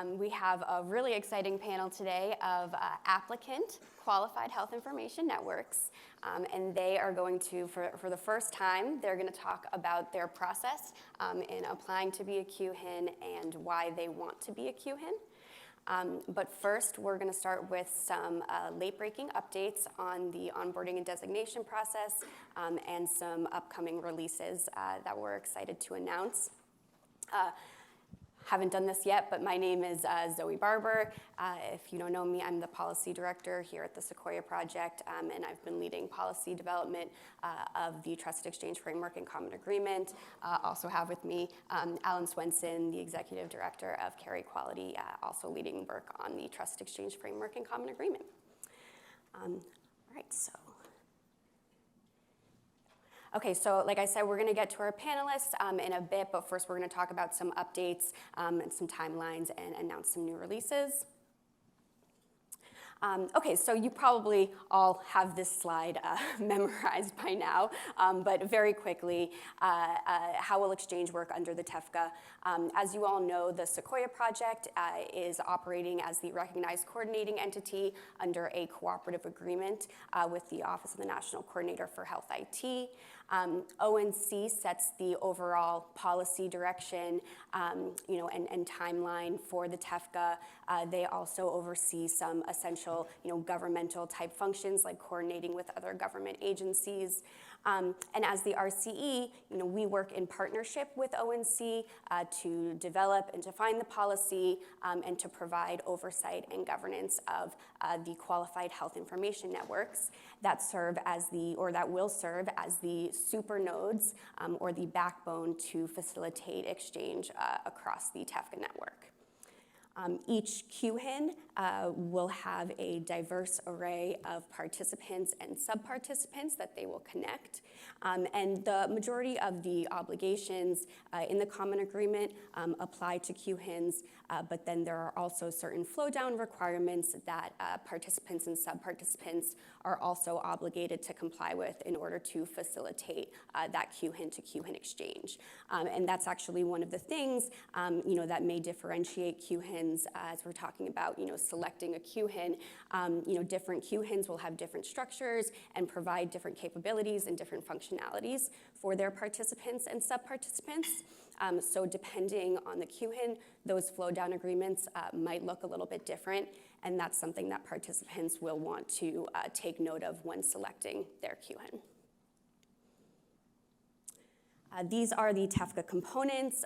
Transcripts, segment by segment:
We have a really exciting panel today of applicant qualified health information networks, and they are going to, for the first time, they're going to talk about their process in applying to be a QHIN and why they want to be a QHIN. But first, we're going to start with some late-breaking updates on the onboarding and designation process and some upcoming releases that we're excited to announce. Haven't done this yet, but my name is Zoe Barber. If you don't know me, I'm the policy director here at the Sequoia project, and I've been leading policy development of the Trusted Exchange Framework and Common Agreement. Also have with me Alan Swenson, the executive director of Care Equality, also leading work on the Trusted Exchange Framework and Common Agreement. All right, so. Okay, so like I said, we're going to get to our panelists in a bit, but first we're going to talk about some updates and some timelines and announce some new releases. Okay, so you probably all have this slide memorized by now, but very quickly, how will exchange work under the TEFCA? As you all know, the Sequoia project is operating as the recognized coordinating entity under a cooperative agreement with the Office of the National Coordinator for Health IT. ONC sets the overall policy direction, and timeline for the TEFCA. They also oversee some essential, governmental type functions like coordinating with other government agencies. And as the RCE, we work in partnership with ONC to develop and define the policy and to provide oversight and governance of the qualified health information networks that serve as that will serve as the super nodes or the backbone to facilitate exchange across the TEFCA network. Each QHIN will have a diverse array of participants and sub-participants that they will connect. And the majority of the obligations in the Common Agreement apply to QHINs, but then there are also certain flow-down requirements that participants and sub-participants are also obligated to comply with in order to facilitate that QHIN to QHIN exchange. And that's actually one of the things, that may differentiate QHINs as we're talking about, selecting a QHIN. Different QHINs will have different structures and provide different capabilities and different functionalities for their participants and sub-participants. So depending on the QHIN, those flow-down agreements might look a little bit different, and that's something that participants will want to take note of when selecting their QHIN. These are the TEFCA components.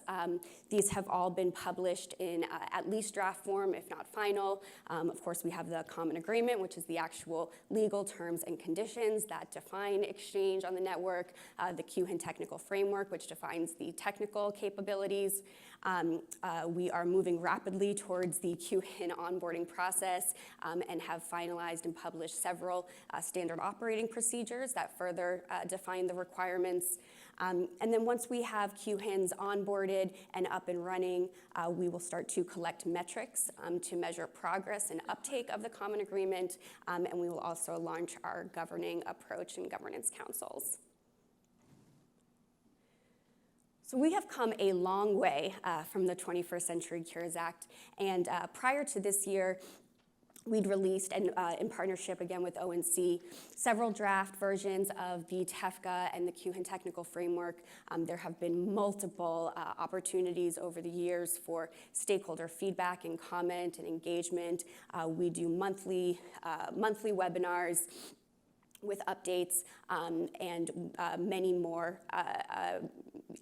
These have all been published in at least draft form, if not final. Of course, we have the Common Agreement, which is the actual legal terms and conditions that define exchange on the network, the QHIN Technical Framework, which defines the technical capabilities. We are moving rapidly towards the QHIN onboarding process and have finalized and published several standard operating procedures that further define the requirements. And then once we have QHINs onboarded and up and running, we will start to collect metrics to measure progress and uptake of the Common Agreement, and we will also launch our governing approach and governance councils. So we have come a long way from the 21st Century Cures Act, and prior to this year, we'd released, and in partnership again with ONC, several draft versions of the TEFCA and the QHIN Technical Framework. There have been multiple opportunities over the years for stakeholder feedback and comment and engagement. We do monthly webinars with updates and many more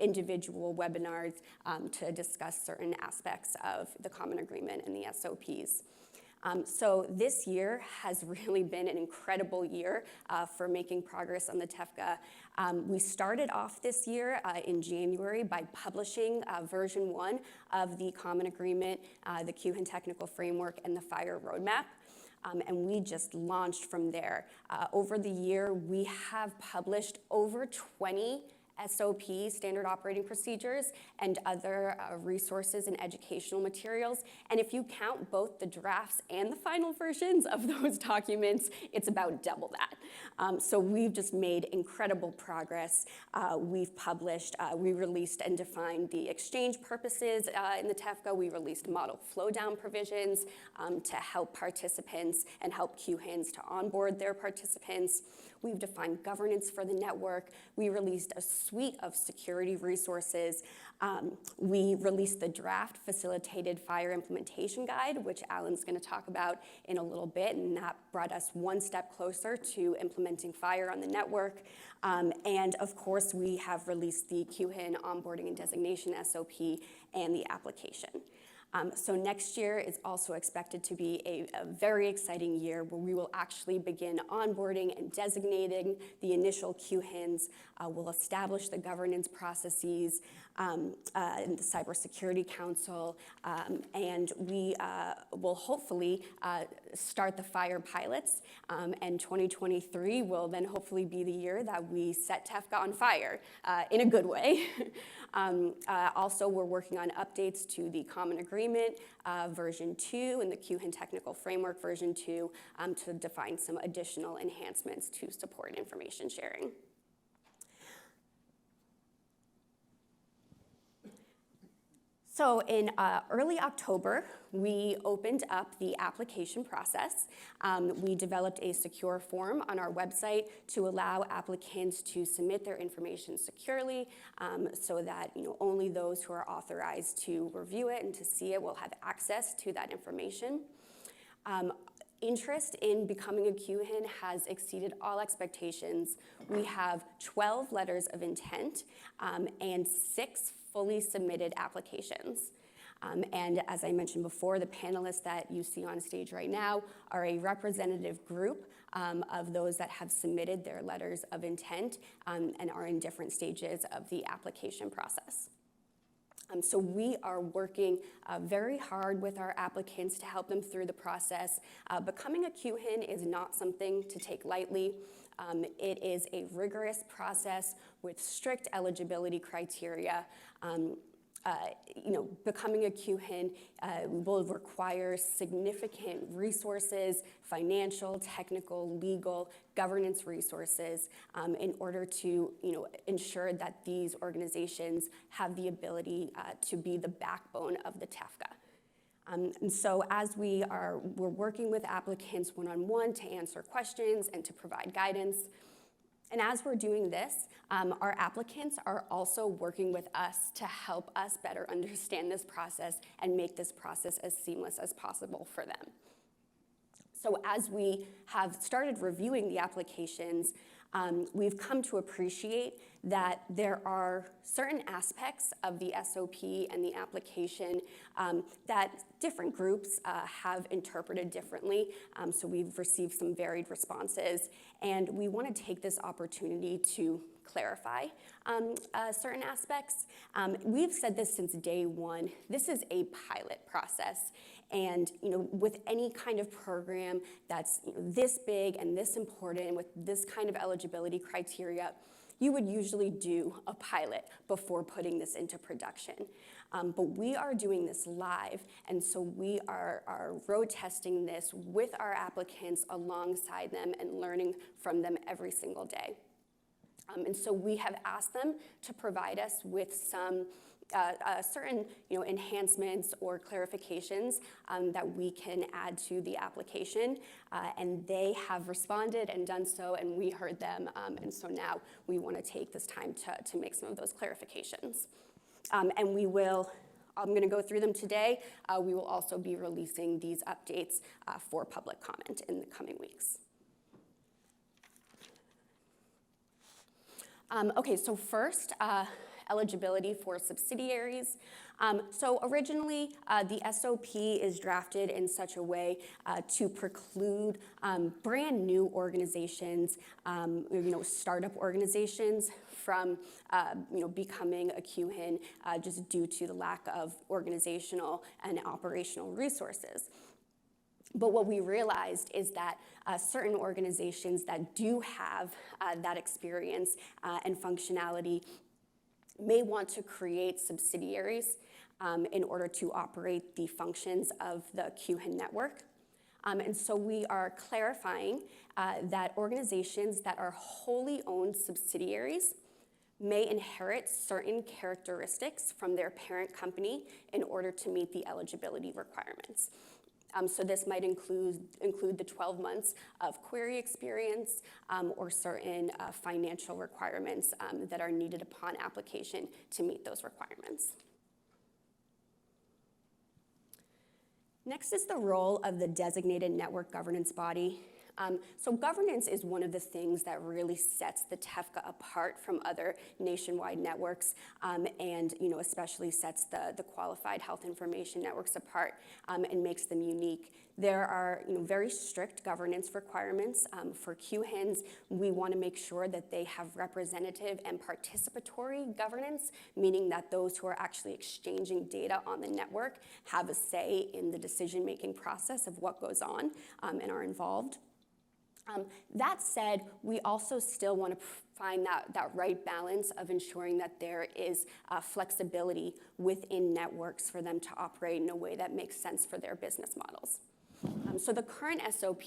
individual webinars to discuss certain aspects of the Common Agreement and the SOPs. So this year has really been an incredible year for making progress on the TEFCA. We started off this year in January by publishing version 1 of the Common Agreement, the QHIN Technical Framework, and the FIRE Roadmap. And we just launched from there. Over the year, we have published over 20 SOP, standard operating procedures, and other resources and educational materials. And if you count both the drafts and the final versions of those documents, it's about double that. So we've just made incredible progress. We've published, we released and defined the exchange purposes in the TEFCA. We released model flow down provisions to help participants and help QHINs to onboard their participants. We've defined governance for the network. We released a suite of security resources. We released the draft facilitated FHIR implementation guide, which Alan's going to talk about in a little bit, and that brought us one step closer to implementing FHIR on the network. And of course, we have released the QHIN onboarding and designation SOP and the application. So next year is also expected to be a very exciting year where we will actually begin onboarding and designating the initial QHINs. We'll establish the governance processes in the Cybersecurity Council, and we will hopefully start the FHIR pilots, and 2023 will then hopefully be the year that we set TEFCA on fire in a good way. Also, we're working on updates to the Common Agreement version 2 and the QHIN Technical Framework version 2 to define some additional enhancements to support information sharing. So in early October, we opened up the application process. We developed a secure form on our website to allow applicants to submit their information securely so that only those who are authorized to review it and to see it will have access to that information. Interest in becoming a QHIN has exceeded all expectations. We have 12 letters of intent and 6 fully submitted applications. And as I mentioned before, the panelists that you see on stage right now are a representative group of those that have submitted their letters of intent and are in different stages of the application process. So we are working very hard with our applicants to help them through the process. Becoming a QHIN is not something to take lightly. It is a rigorous process with strict eligibility criteria. Becoming a QHIN will require significant resources, financial, technical, legal, governance resources in order to ensure that these organizations have the ability to be the backbone of the TEFCA. And so as we're working with applicants one-on-one to answer questions and to provide guidance. And as we're doing this, our applicants are also working with us to help us better understand this process and make this process as seamless as possible for them. So as we have started reviewing the applications, we've come to appreciate that there are certain aspects of the SOP and the application that different groups have interpreted differently. So we've received some varied responses, and we want to take this opportunity to clarify certain aspects. We've said this since day one. This is a pilot process. And with any kind of program that's this big and this important with this kind of eligibility criteria, you would usually do a pilot before putting this into production. But we are doing this live, and so we are road testing this with our applicants alongside them and learning from them every single day. And so we have asked them to provide us with some certain enhancements or clarifications that we can add to the application, and they have responded and done so, and we heard them, and so now we want to take this time to make some of those clarifications. And I'm going to go through them today. We will also be releasing these updates for public comment in the coming weeks. Okay, so first, eligibility for subsidiaries. So originally, the SOP is drafted in such a way to preclude brand new organizations, startup organizations from becoming a QHIN just due to the lack of organizational and operational resources. But what we realized is that certain organizations that do have that experience and functionality may want to create subsidiaries in order to operate the functions of the QHIN network. And so we are clarifying that organizations that are wholly owned subsidiaries may inherit certain characteristics from their parent company in order to meet the eligibility requirements. So this might include the 12 months of query experience or certain financial requirements that are needed upon application to meet those requirements. Next is the role of the designated network governance body. So governance is one of the things that really sets the TEFCA apart from other nationwide networks and especially sets the qualified health information networks apart and makes them unique. There are very strict governance requirements for QHINs. We want to make sure that they have representative and participatory governance, meaning that those who are actually exchanging data on the network have a say in the decision-making process of what goes on and are involved. That said, we also still want to find that right balance of ensuring that there is flexibility within networks for them to operate in a way that makes sense for their business models. So the current SOP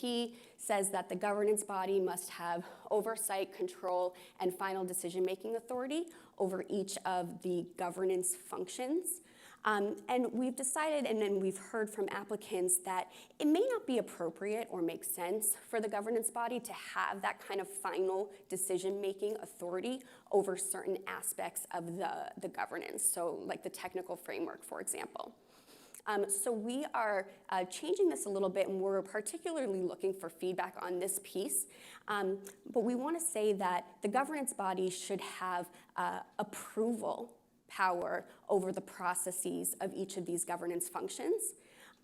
says that the governance body must have oversight, control, and final decision-making authority over each of the governance functions. And we've decided, and then we've heard from applicants, that it may not be appropriate or make sense for the governance body to have that kind of final decision-making authority over certain aspects of the governance, so like the technical framework, for example. So we are changing this a little bit, and we're particularly looking for feedback on this piece. But we want to say that the governance body should have approval power over the processes of each of these governance functions.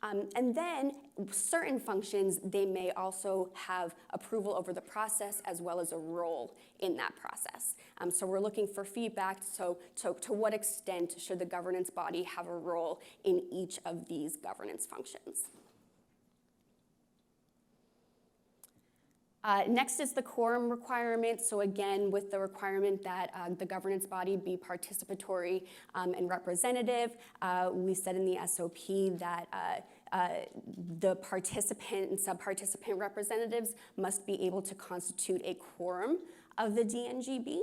And then certain functions, they may also have approval over the process as well as a role in that process. So we're looking for feedback. So to what extent should the governance body have a role in each of these governance functions? Next is the quorum requirement. So again, with the requirement that the governance body be participatory and representative, we said in the SOP that the participant and sub-participant representatives must be able to constitute a quorum of the DNGB.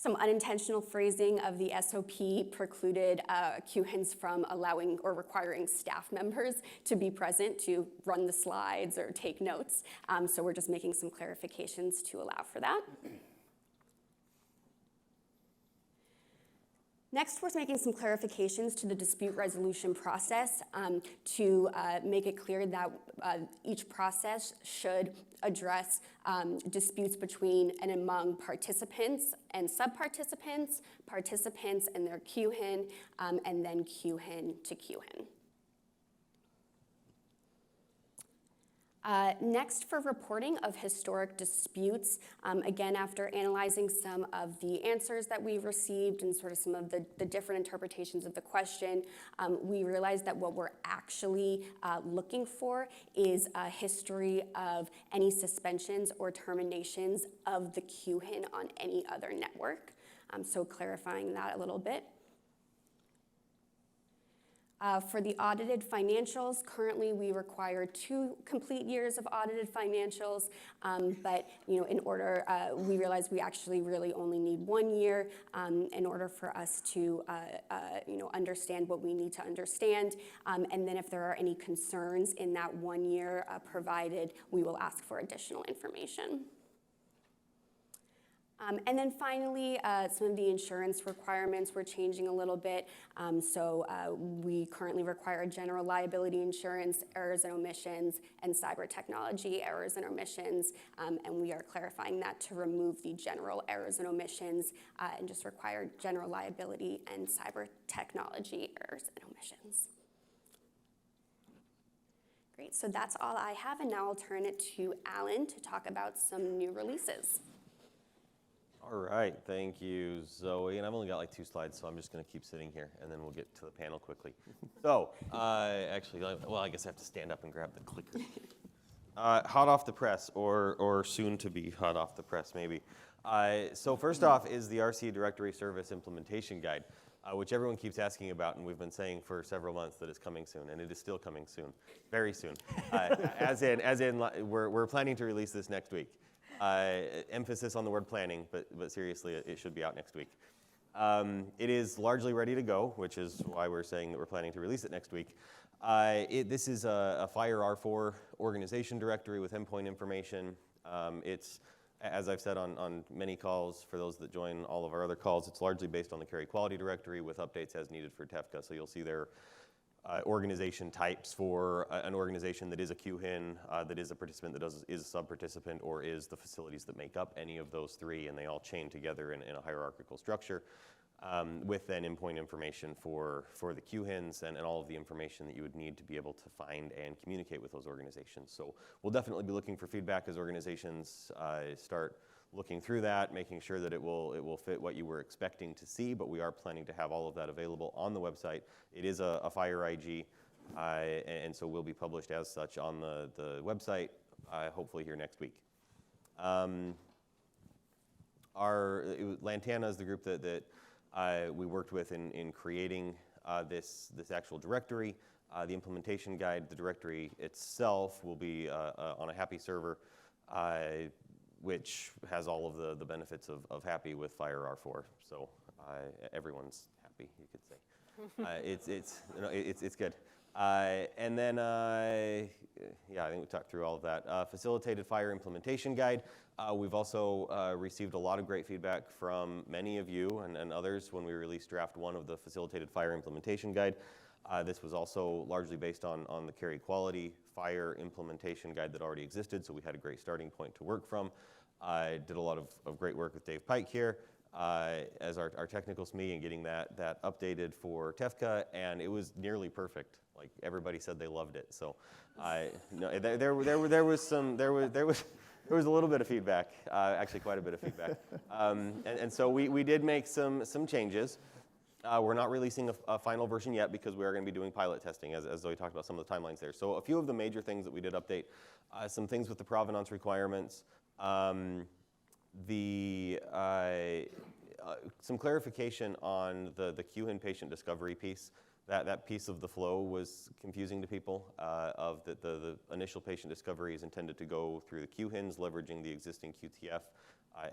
Some unintentional phrasing of the SOP precluded QHINs from allowing or requiring staff members to be present to run the slides or take notes. So we're just making some clarifications to allow for that. Next, we're making some clarifications to the dispute resolution process to make it clear that each process should address disputes between and among participants and sub-participants, participants and their QHIN, and then QHIN to QHIN. Next, for reporting of historic disputes, again, after analyzing some of the answers that we've received and sort of some of the different interpretations of the question, we realized that what we're actually looking for is a history of any suspensions or terminations of the QHIN on any other network. So clarifying that a little bit. For the audited financials, currently we require 2 complete years of audited financials, but in order, we realize we actually really only need 1 year in order for us to understand what we need to understand. And then if there are any concerns in that 1 year provided, we will ask for additional information. And then finally, some of the insurance requirements we're changing a little bit. So we currently require general liability insurance, errors and omissions, and cyber technology errors and omissions. And we are clarifying that to remove the general errors and omissions and just require general liability and cyber technology errors and omissions. Great, so that's all I have, and now I'll turn it to Alan to talk about some new releases. All right, thank you, Zoe. And I've only got like 2 slides, so I'm just going to keep sitting here, and then we'll get to the panel quickly. So, actually, well, I guess I have to stand up and grab the clicker. Hot off the press, or soon to be hot off the press, maybe. So first off is the RC Directory Service Implementation Guide, which everyone keeps asking about, and we've been saying for several months that it's coming soon, and it is still coming soon, very soon. We're planning to release this next week. Emphasis on the word planning, but seriously, it should be out next week. It is largely ready to go, which is why we're saying that we're planning to release it next week. This is a Fire R4 organization directory with endpoint information. It's, as I've said on many calls, for those that join all of our other calls, it's largely based on the carry quality directory with updates as needed for TEFCA. So you'll see there organization types for an organization that is a QHIN, that is a participant that is a sub-participant, or is the facilities that make up any of those three, and they all chain together in a hierarchical structure, with then endpoint information for the QHINs and all of the information that you would need to be able to find and communicate with those organizations. So we'll definitely be looking for feedback as organizations start looking through that, making sure that it will fit what you were expecting to see, but we are planning to have all of that available on the website. It is a Fire IG, and so will be published as such on the website, hopefully here next week. Lantana is the group that we worked with in creating this actual directory. The implementation guide, the directory itself, will be on a Happy server, which has all of the benefits of Happy with Fire R4. So everyone's happy, you could say. It's good. And then, yeah, I think we talked through all of that. Facilitated Fire Implementation Guide. We've also received a lot of great feedback from many of you and others when we released draft 1 of the Facilitated Fire Implementation Guide. This was also largely based on the carry quality fire implementation guide that already existed, so we had a great starting point to work from. I did a lot of great work with Dave Pike here as our technical SME and getting that updated for TEFCA, and it was nearly perfect. Like, everybody said they loved it. So no, there was a little bit of feedback, actually quite a bit of feedback. And so we did make some changes. We're not releasing a final version yet because we are going to be doing pilot testing, as Zoe talked about some of the timelines there. So a few of the major things that we did update, some things with the provenance requirements, some clarification on the QHIN patient discovery piece. That piece of the flow was confusing to people, of the initial patient discovery is intended to go through the QHINs, leveraging the existing QTF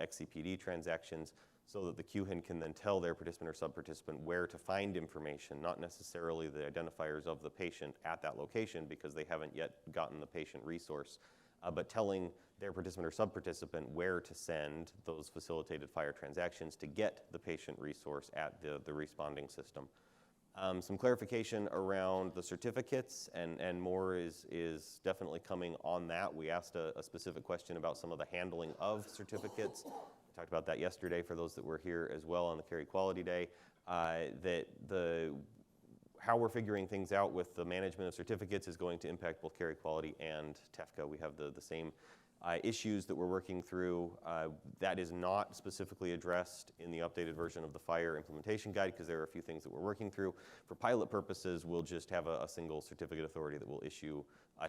XCPD transactions, so that the QHIN can then tell their participant or sub-participant where to find information, not necessarily the identifiers of the patient at that location because they haven't yet gotten the patient resource, but telling their participant or sub-participant where to send those facilitated fire transactions to get the patient resource at the responding system. Some clarification around the certificates, and more is definitely coming on that. We asked a specific question about some of the handling of certificates. We talked about that yesterday for those that were here as well on the Carry Quality Day, how we're figuring things out with the management of certificates is going to impact both Carry Quality and TEFCA. We have the same issues that we're working through. That is not specifically addressed in the updated version of the Fire Implementation Guide because there are a few things that we're working through. For pilot purposes, we'll just have a single certificate authority that will issue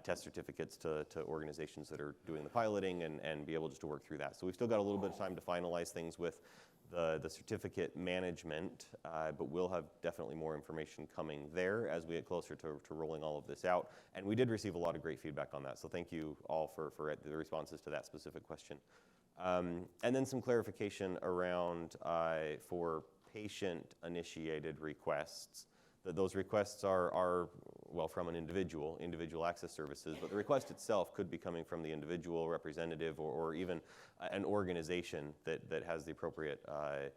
test certificates to organizations that are doing the piloting and be able just to work through that. So we've still got a little bit of time to finalize things with the certificate management, but we'll have definitely more information coming there as we get closer to rolling all of this out. And we did receive a lot of great feedback on that, so thank you all for the responses to that specific question. And then some clarification around for patient-initiated requests. Those requests are well, from an individual access services, but the request itself could be coming from the individual representative or even an organization that has the appropriate, I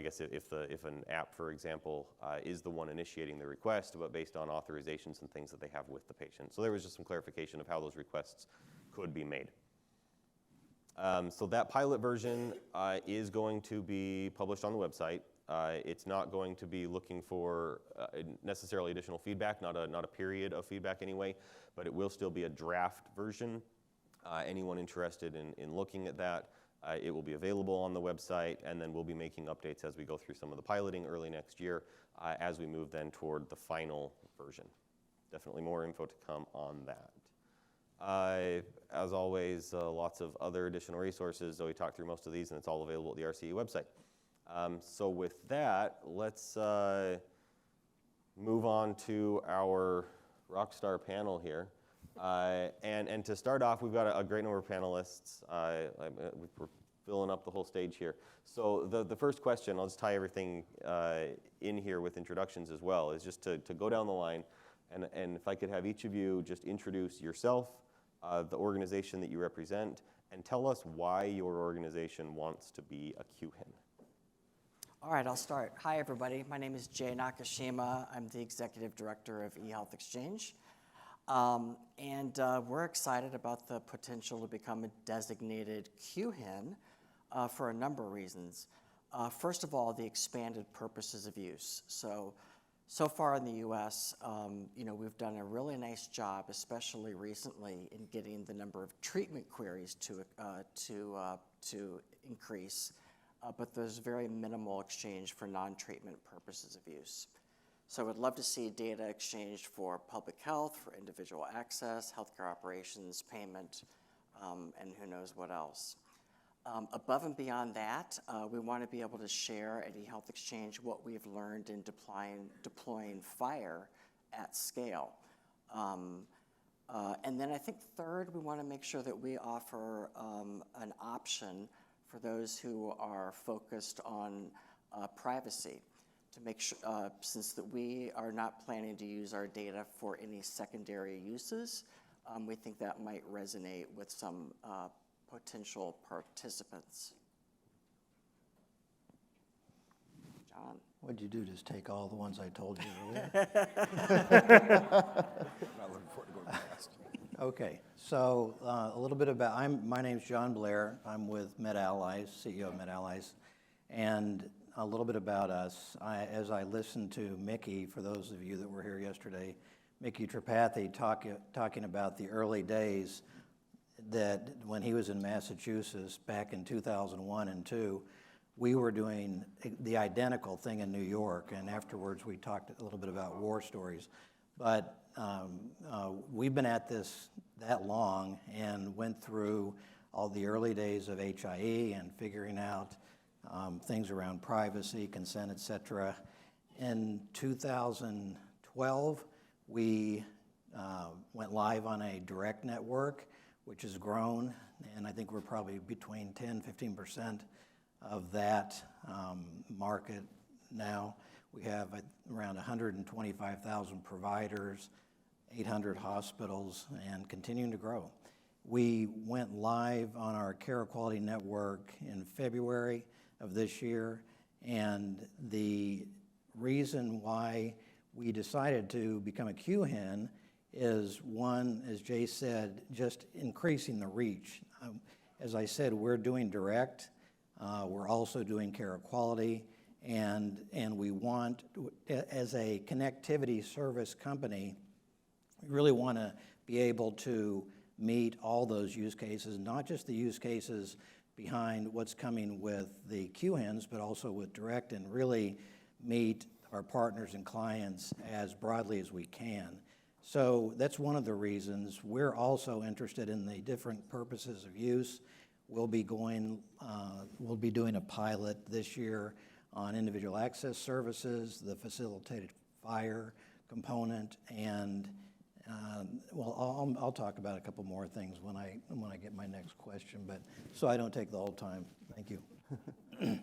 guess if an app, for example, is the one initiating the request, but based on authorizations and things that they have with the patient. So there was just some clarification of how those requests could be made. So that pilot version is going to be published on the website. It's not going to be looking for necessarily additional feedback, not a period of feedback anyway, but it will still be a draft version. Anyone interested in looking at that, it will be available on the website, and then we'll be making updates as we go through some of the piloting early next year as we move then toward the final version. Definitely more info to come on that. As always, lots of other additional resources. Zoe talked through most of these, and it's all available at the RCE website. So with that, let's move on to our rockstar panel here. And to start off, we've got a great number of panelists. We're filling up the whole stage here. So the first question, I'll just tie everything in here with introductions as well, is just to go down the line. And if I could have each of you just introduce yourself, the organization that you represent, and tell us why your organization wants to be a QHIN. All right, I'll start. Hi, everybody. My name is Jay Nakashima. I'm the Executive Director of eHealth Exchange. We're excited about the potential to become a designated QHIN for a number of reasons. First of all, the expanded purposes of use. So far in the U.S., we've done a really nice job, especially recently, in getting the number of treatment queries to increase, but there's very minimal exchange for non-treatment purposes of use. So I'd love to see data exchanged for public health, for individual access, healthcare operations, payment, and who knows what else. Above and beyond that, we want to be able to share at eHealth Exchange what we've learned in deploying FHIR at scale. And then I think third, we want to make sure that we offer an option for those who are focused on privacy, to make sure, since that we are not planning to use our data for any secondary uses, we think that might resonate with some potential participants. John. What'd you do, just take all the ones I told you earlier? Not looking forward to going past. Okay, so a little bit about, my name's John Blair. I'm with MedAllies, CEO of MedAllies, and a little bit about us. As I listened to Mickey, for those of you that were here yesterday, Mickey Tripathi talking about the early days that when he was in Massachusetts back in 2001 and 2, we were doing the identical thing in New York, and afterwards we talked a little bit about war stories. But we've been at this that long and went through all the early days of HIE and figuring out things around privacy, consent, et cetera. In 2012, we went live on a direct network, which has grown, and I think we're probably between 10-15% of that market now. We have around 125,000 providers, 800 hospitals, and continuing to grow. We went live on our Care Quality Network in February of this year, and the reason why we decided to become a QHIN is one, as Jay said, just increasing the reach. As I said, we're doing direct, we're also doing Care Quality, and we want, as a connectivity service company, we really want to be able to meet all those use cases, not just the use cases behind what's coming with the QHINs, but also with direct, and really meet our partners and clients as broadly as we can. So that's one of the reasons. We're also interested in the different purposes of use. We'll be doing a pilot this year on individual access services, the facilitated FHIR component, and I'll talk about a couple more things when I get my next question, but so I don't take the whole time. Thank you.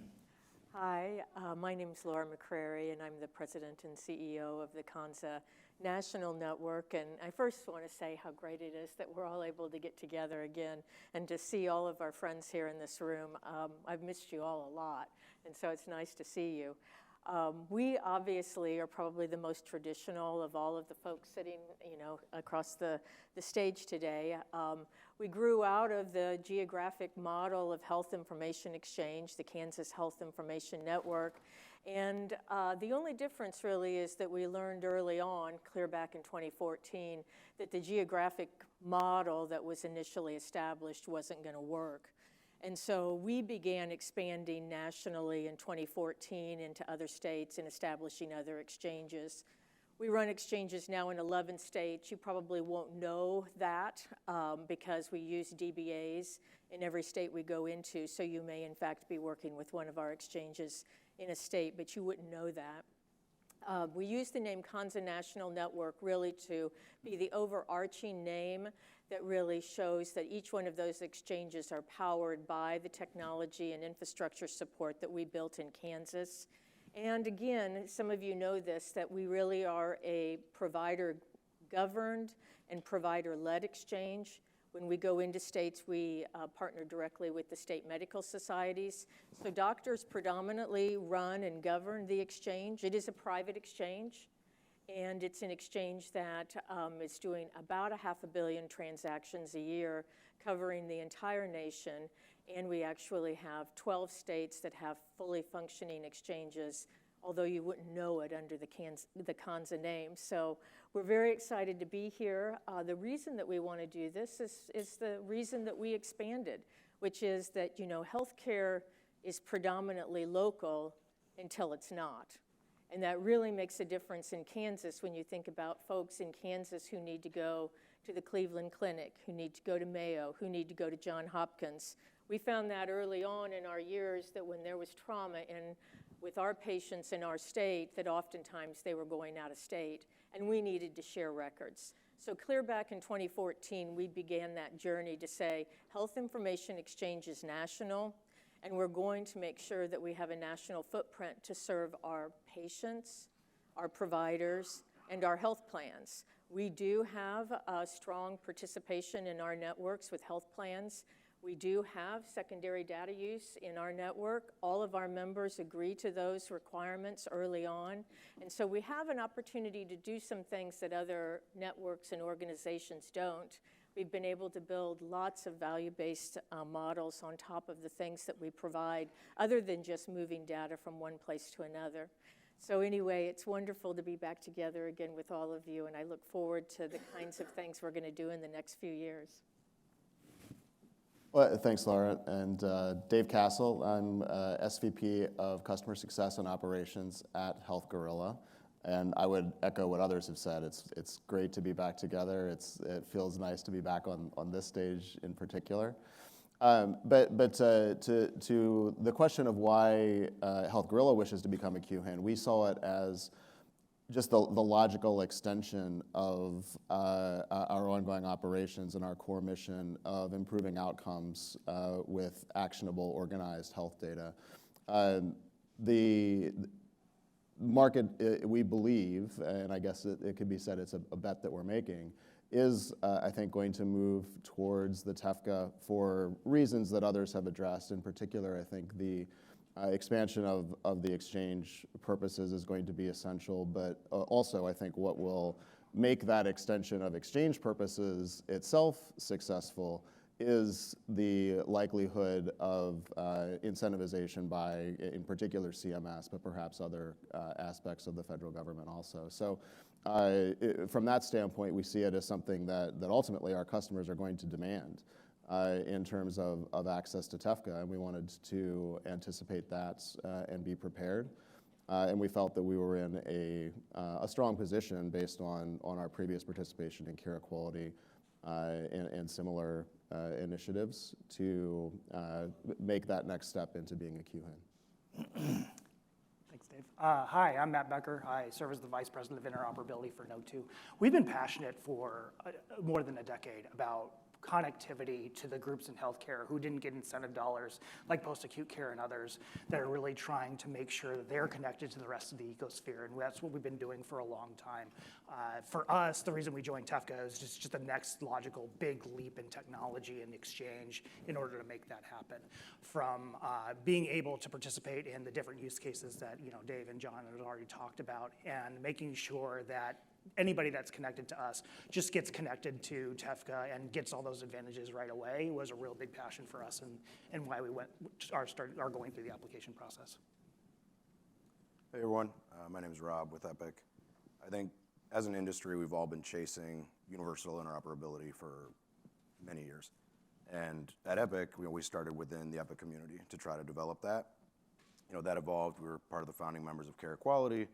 Hi, my name is Laura McCrary, and I'm the president and CEO of the Kansa National Network. And I first want to say how great it is that we're all able to get together again and to see all of our friends here in this room. I've missed you all a lot, and so it's nice to see you. We obviously are probably the most traditional of all of the folks sitting, across the stage today. We grew out of the geographic model of health information exchange, the Kansas Health Information Network. And the only difference really is that we learned early on, clear back in 2014, that the geographic model that was initially established wasn't going to work. And so we began expanding nationally in 2014 into other states and establishing other exchanges. We run exchanges now in 11 states. You probably won't know that because we use DBAs in every state we go into, so you may in fact be working with one of our exchanges in a state, but you wouldn't know that. We use the name Kansa National Network really to be the overarching name that really shows that each one of those exchanges are powered by the technology and infrastructure support that we built in Kansas. And again, some of you know this, that we really are a provider-governed and provider-led exchange. When we go into states, we partner directly with the state medical societies. So doctors predominantly run and govern the exchange. It is a private exchange, and it's an exchange that is doing about 500 million transactions a year, covering the entire nation. And we actually have 12 states that have fully functioning exchanges, although you wouldn't know it under the Kansa name. So we're very excited to be here. The reason that we want to do this is the reason that we expanded, which is that, healthcare is predominantly local until it's not. And that really makes a difference in Kansas when you think about folks in Kansas who need to go to the Cleveland Clinic, who need to go to Mayo, who need to go to Johns Hopkins. We found that early on in our years that when there was trauma with our patients in our state, that oftentimes they were going out of state, and we needed to share records. So clear back in 2014, we began that journey to say health information exchange is national, and we're going to make sure that we have a national footprint to serve our patients, our providers, and our health plans. We do have a strong participation in our networks with health plans. We do have secondary data use in our network. All of our members agree to those requirements early on. And so we have an opportunity to do some things that other networks and organizations don't. We've been able to build lots of value-based models on top of the things that we provide, other than just moving data from one place to another. So anyway, it's wonderful to be back together again with all of you, and I look forward to the kinds of things we're going to do in the next few years. Well, thanks, Laura. And Dave Castle, I'm SVP of Customer Success and Operations at Health Gorilla. And I would echo what others have said. It's great to be back together. It feels nice to be back on this stage in particular. But to the question of why Health Gorilla wishes to become a QHIN, we saw it as just the logical extension of our ongoing operations and our core mission of improving outcomes with actionable, organized health data. The market, we believe, and I guess it could be said it's a bet that we're making, is, I think, going to move towards the TEFCA for reasons that others have addressed. In particular, I think the expansion of the exchange purposes is going to be essential, but also I think what will make that extension of exchange purposes itself successful is the likelihood of incentivization by, in particular, CMS, but perhaps other aspects of the federal government also. So from that standpoint, we see it as something that ultimately our customers are going to demand in terms of access to TEFCA, and we wanted to anticipate that and be prepared. And we felt that we were in a strong position based on our previous participation in care quality and similar initiatives to make that next step into being a QHIN. Thanks, Dave. Hi, I'm Matt Becker. I serve as the Vice President of Interoperability for Node2. We've been passionate for more than a decade about connectivity to the groups in healthcare who didn't get incentive dollars, like post-acute care and others, that are really trying to make sure that they're connected to the rest of the ecosphere, and that's what we've been doing for a long time. For us, the reason we joined TEFCA is just the next logical big leap in technology and exchange in order to make that happen. From being able to participate in the different use cases that Dave and John have already talked about, and making sure that anybody that's connected to us just gets connected to TEFCA and gets all those advantages right away was a real big passion for us, and why we are going through the application process. Hey everyone, my name is Rob with Epic. I think as an industry, we've all been chasing universal interoperability for many years. And at Epic, we started within the Epic community to try to develop that. That evolved. We were part of the founding members of Care Quality,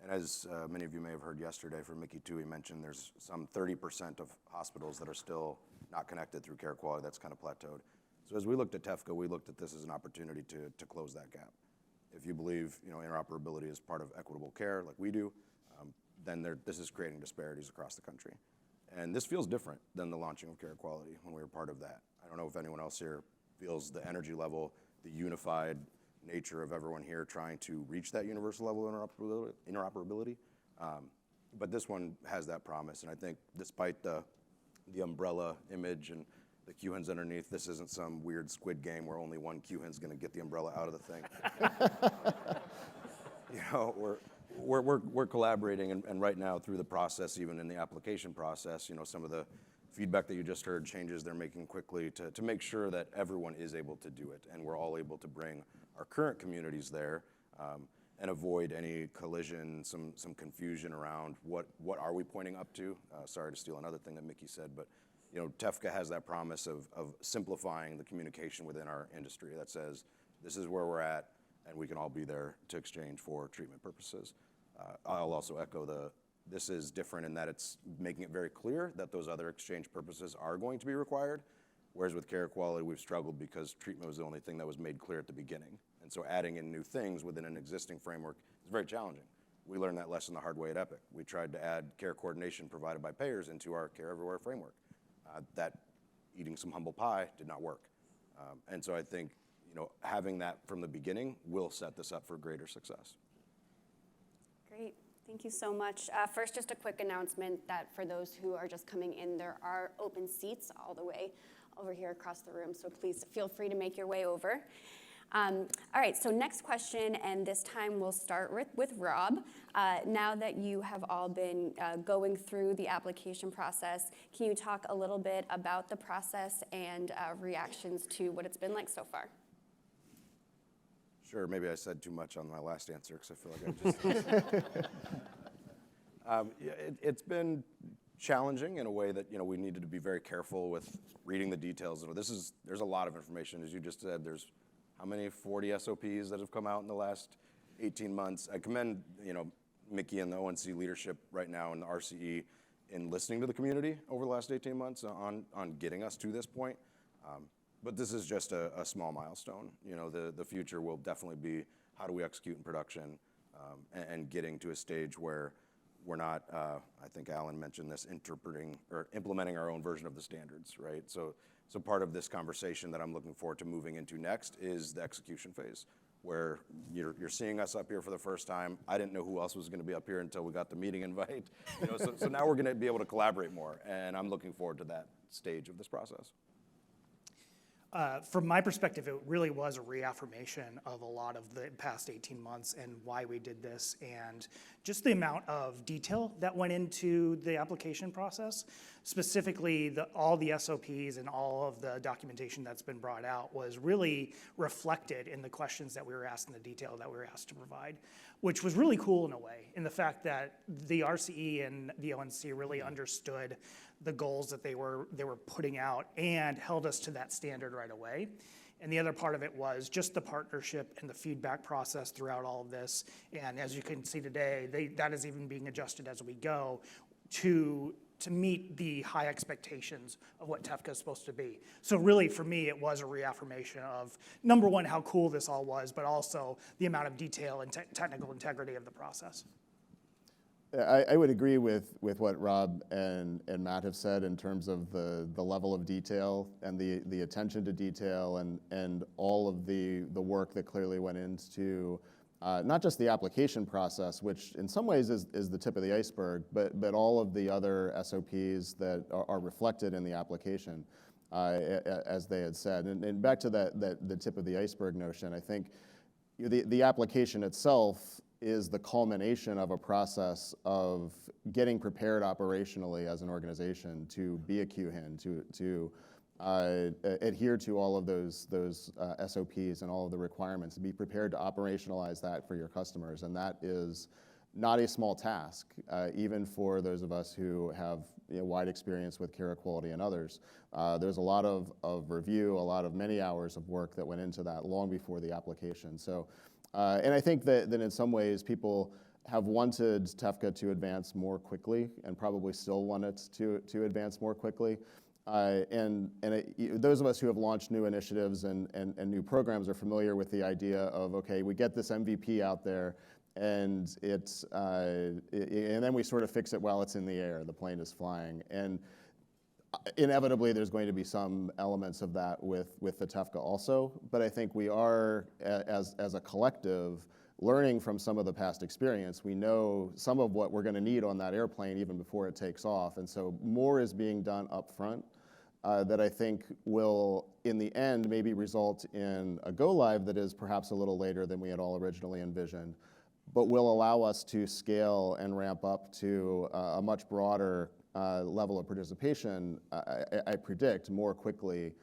And as many of you may have heard yesterday from Mickey too, he mentioned there's some 30% of hospitals that are still not connected through care quality. That's kind of plateaued. So as we looked at TEFCA, we looked at this as an opportunity to close that gap. If you believe interoperability is part of equitable care like we do, then this is creating disparities across the country. And this feels different than the launching of care quality when we were part of that. I don't know if anyone else here feels the energy level, the unified nature of everyone here trying to reach that universal level of interoperability. But this one has that promise. And I think despite the umbrella image and the Q-hens underneath, this isn't some weird Squid Game where only one Q-hen's going to get the umbrella out of the thing. We're collaborating, and right now through the process, even in the application process, some of the feedback that you just heard, changes they're making quickly to make sure that everyone is able to do it, and we're all able to bring our current communities there and avoid any collision, some confusion around what are we pointing up to. Sorry to steal another thing that Mickey said, but TEFCA has that promise of simplifying the communication within our industry that says this is where we're at, and we can all be there to exchange for treatment purposes. I'll also echo this is different in that it's making it very clear that those other exchange purposes are going to be required, whereas with care quality, we've struggled because treatment was the only thing that was made clear at the beginning. And so adding in new things within an existing framework is very challenging. We learned that lesson the hard way at Epic. We tried to add care coordination provided by payers into our Care Everywhere framework. That eating some humble pie did not work. And so I think having that from the beginning will set this up for greater success. Great. Thank you so much. First, just a quick announcement that for those who are just coming in, there are open seats all the way over here across the room, so please feel free to make your way over. All right, so next question, and this time we'll start with Rob. Now that you have all been going through the application process, can you talk a little bit about the process and reactions to what it's been like so far? Sure, maybe I said too much on my last answer because I feel like I just... it's been challenging in a way that we needed to be very careful with reading the details. There's a lot of information, as you just said. There's how many 40 SOPs that have come out in the last 18 months. I commend Mickey and the ONC leadership right now and the RCE in listening to the community over the last 18 months on getting us to this point. But this is just a small milestone. The future will definitely be how do we execute in production and getting to a stage where we're not, I think Alan mentioned this, interpreting or implementing our own version of the standards, right? So part of this conversation that I'm looking forward to moving into next is the execution phase, where you're seeing us up here for the first time. I didn't know who else was going to be up here until we got the meeting invite. So now we're going to be able to collaborate more, and I'm looking forward to that stage of this process. From my perspective, it really was a reaffirmation of a lot of the past 18 months and why we did this, and just the amount of detail that went into the application process. Specifically, all the SOPs and all of the documentation that's been brought out was really reflected in the questions that we were asked and the detail that we were asked to provide, which was really cool in a way, in the fact that the RCE and the ONC really understood the goals that they were putting out and held us to that standard right away. And the other part of it was just the partnership and the feedback process throughout all of this. And as you can see today, that is even being adjusted as we go to meet the high expectations of what TEFCA is supposed to be. So really, for me, it was a reaffirmation of, number one, how cool this all was, but also the amount of detail and technical integrity of the process. I would agree with what Rob and Matt have said in terms of the level of detail and the attention to detail and all of the work that clearly went into not just the application process, which in some ways is the tip of the iceberg, but all of the other SOPs that are reflected in the application, as they had said. And back to the tip of the iceberg notion, I think the application itself is the culmination of a process of getting prepared operationally as an organization to be a QHIN, to adhere to all of those SOPs and all of the requirements, to be prepared to operationalize that for your customers. And that is not a small task, even for those of us who have wide experience with care quality and others. There's a lot of review, many hours of work that went into that long before the application. So, and I think that in some ways people have wanted TEFCA to advance more quickly and probably still want it to advance more quickly. Those of us who have launched new initiatives and new programs are familiar with the idea of, okay, we get this MVP out there, and and then we sort of fix it while it's in the air, the plane is flying. And inevitably, there's going to be some elements of that with the TEFCA also, but I think we are, as a collective, learning from some of the past experience. We know some of what we're going to need on that airplane even before it takes off, and so more is being done up front that I think will, in the end, maybe result in a go-live that is perhaps a little later than we had all originally envisioned, but will allow us to scale and ramp up to a much broader level of participation, I predict, more quickly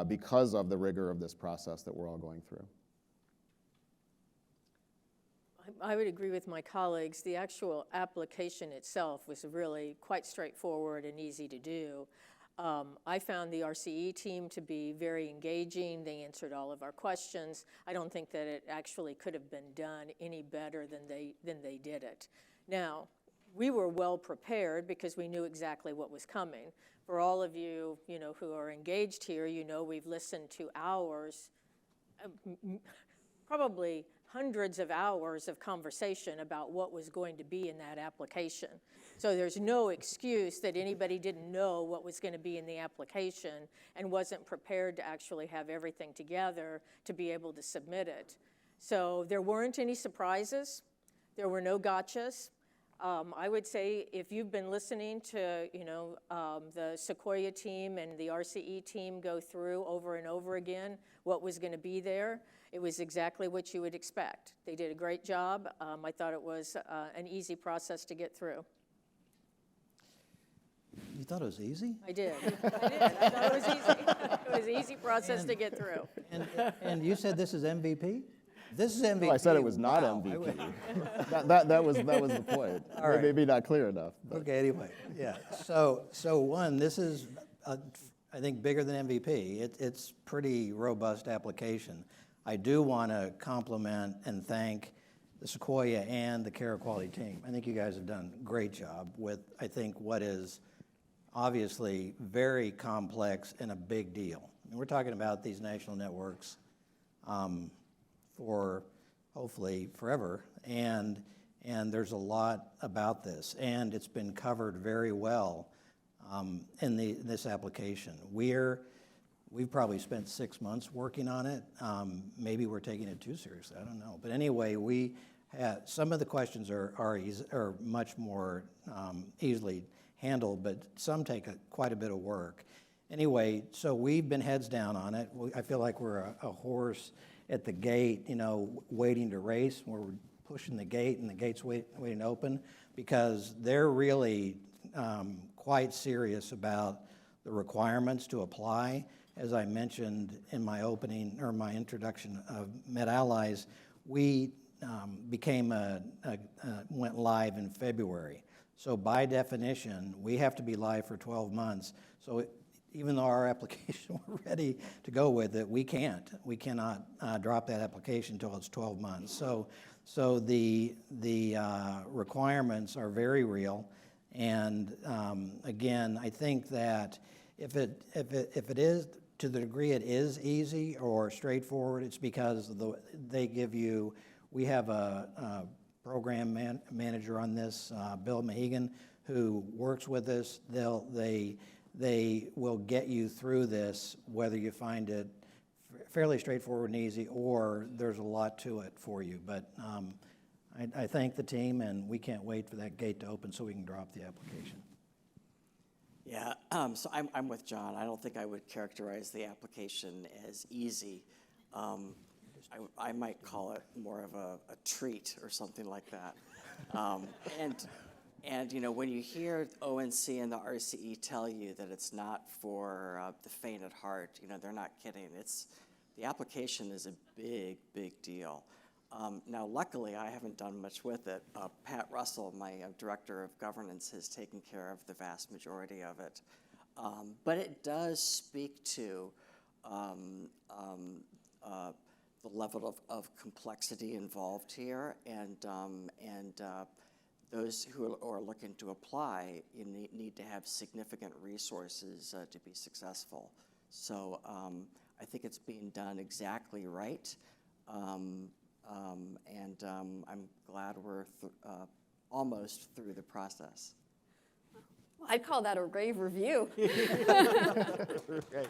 because of the rigor of this process that we're all going through. I would agree with my colleagues. The actual application itself was really quite straightforward and easy to do. I found the RCE team to be very engaging. They answered all of our questions. I don't think that it actually could have been done any better than they did it. Now, we were well prepared because we knew exactly what was coming. For all of you, who are engaged here, we've listened to hours, probably hundreds of hours of conversation about what was going to be in that application. So there's no excuse that anybody didn't know what was going to be in the application and wasn't prepared to actually have everything together to be able to submit it. So there weren't any surprises. There were no gotchas. I would say if you've been listening to the Sequoia team and the RCE team go through over and over again what was going to be there, it was exactly what you would expect. They did a great job. I thought it was an easy process to get through. You thought it was easy? I did. I thought it was easy. It was an easy process to get through. And you said this is MVP? This is MVP. No, I said it was not Wow. MVP. that was the point. All right. Maybe not clear enough. But. Okay, anyway, yeah. So one, this is, I think, bigger than MVP. It's pretty robust application. I do want to compliment and thank the Sequoia and the Care Quality team. I think you guys have done a great job with, I think, what is obviously very complex and a big deal. And we're talking about these national networks for hopefully forever, and there's a lot about this, and it's been covered very well in this application. We've probably spent 6 months working on it. Maybe we're taking it too seriously, I don't know. But anyway, we had, some of the questions are much more easily handled, but some take quite a bit of work. Anyway, so we've been heads down on it. I feel like we're a horse at the gate, waiting to race, where we're pushing the gate and the gate's waiting to open, because they're really quite serious about the requirements to apply. As I mentioned in my opening or my introduction of MedAllies, we went live in February. So by definition, we have to be live for 12 months. So even though our application, we're ready to go with it, we cannot drop that application until it's 12 months. So the requirements are very real. And again, I think that if it is, to the degree it is easy or straightforward, it's because they give you, we have a program manager on this, Bill Mahegan, who works with us. They will get you through this, whether you find it fairly straightforward and easy or there's a lot to it for you. But I thank the team, and we can't wait for that gate to open so we can drop the application. Yeah, so I'm with John. I don't think I would characterize the application as easy. I might call it more of a treat or something like that. And when you hear ONC and the RCE tell you that it's not for the faint at heart, they're not kidding. The application is a big, big deal. Now, luckily, I haven't done much with it. Pat Russell, my director of governance, has taken care of the vast majority of it. But it does speak to the level of complexity involved here, and those who are looking to apply, you need to have significant resources to be successful. So I think it's being done exactly right, and I'm glad we're almost through the process. Well, I'd call that a rave review. Right.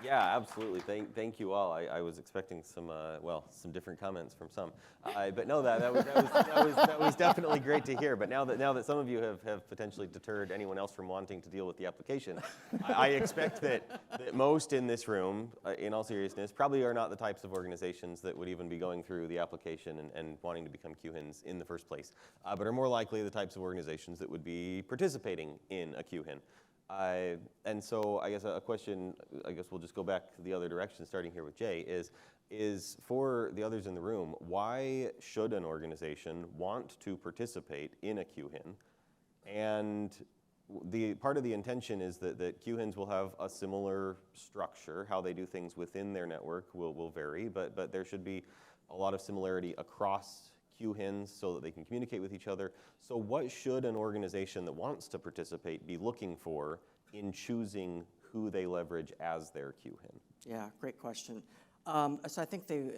Yeah, absolutely. Thank you all. I was expecting some some different comments from some, but no, that was definitely great to hear. But now that some of you have potentially deterred anyone else from wanting to deal with the application, I expect that most in this room, in all seriousness, probably are not the types of organizations that would even be going through the application and wanting to become QHINs in the first place, but are more likely the types of organizations that would be participating in a QHIN. And so I guess a question, I guess we'll just go back the other direction, starting here with Jay, is for the others in the room, why should an organization want to participate in a QHIN? And the part of the intention is that QHINs will have a similar structure. How they do things within their network will vary, but there should be a lot of similarity across QHINs so that they can communicate with each other. So what should an organization that wants to participate be looking for in choosing who they leverage as their QHIN? Yeah, great question. So I think they're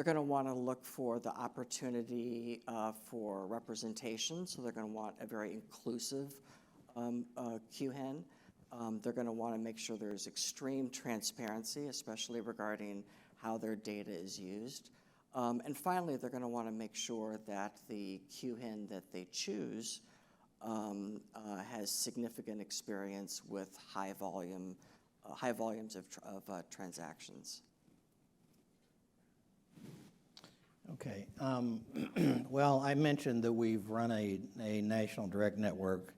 going to want to look for the opportunity for representation. So they're going to want a very inclusive QHIN. They're going to want to make sure there's extreme transparency, especially regarding how their data is used. And finally, they're going to want to make sure that the QHIN that they choose has significant experience with high volumes of transactions. Okay. Well, I mentioned that we've run a national direct network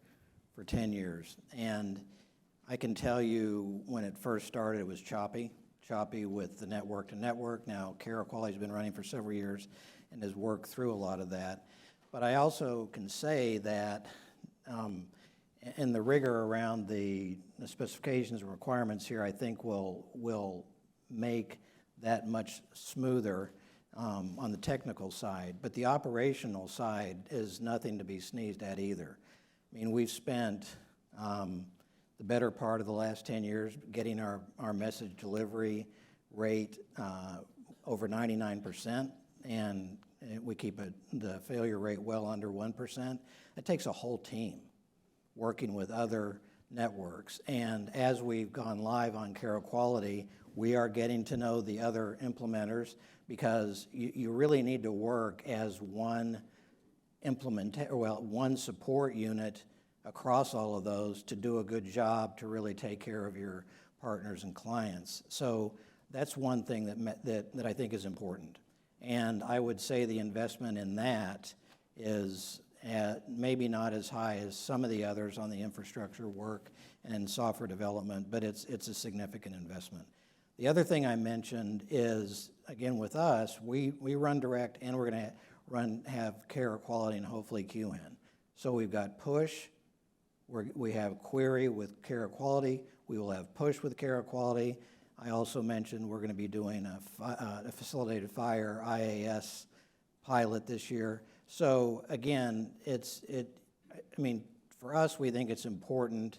for 10 years, and I can tell you when it first started, it was choppy with the network to network. Now, Care Quality's been running for several years and has worked through a lot of that. But I also can say that in the rigor around the specifications and requirements here, I think will make that much smoother on the technical side. But the operational side is nothing to be sneezed at either. I mean, we've spent the better part of the last 10 years getting our message delivery rate over 99%, and we keep the failure rate well under 1%. It takes a whole team working with other networks. And as we've gone live on Care Quality, we are getting to know the other implementers, because you really need to work as one support unit across all of those to do a good job to really take care of your partners and clients. So that's one thing that I think is important. And I would say the investment in that is maybe not as high as some of the others on the infrastructure work and software development, but it's a significant investment. The other thing I mentioned is, again, with us, we run direct, and we're going to have Care Quality and hopefully QHIN. So we've got push. We have query with Care Quality. We will have push with Care Quality. I also mentioned we're going to be doing a facilitated fire IAS pilot this year. So again, for us, we think it's important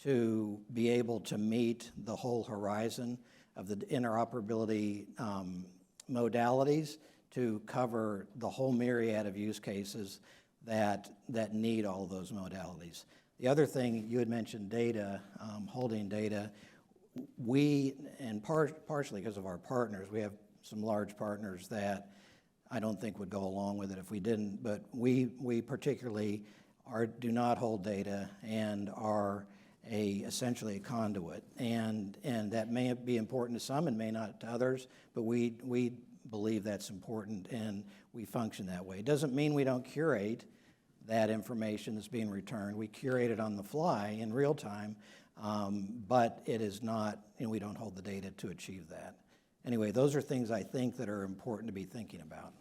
to be able to meet the whole horizon of the interoperability modalities to cover the whole myriad of use cases that need all of those modalities. The other thing, you had mentioned data, holding data. Partially because of our partners, we have some large partners that I don't think would go along with it if we didn't, but we particularly do not hold data and are essentially a conduit. And that may be important to some and may not to others, but we believe that's important and we function that way. It doesn't mean we don't curate that information that's being returned. We curate it on the fly in real time, but it is not, we don't hold the data to achieve that. Anyway, those are things I think that are important to be thinking about.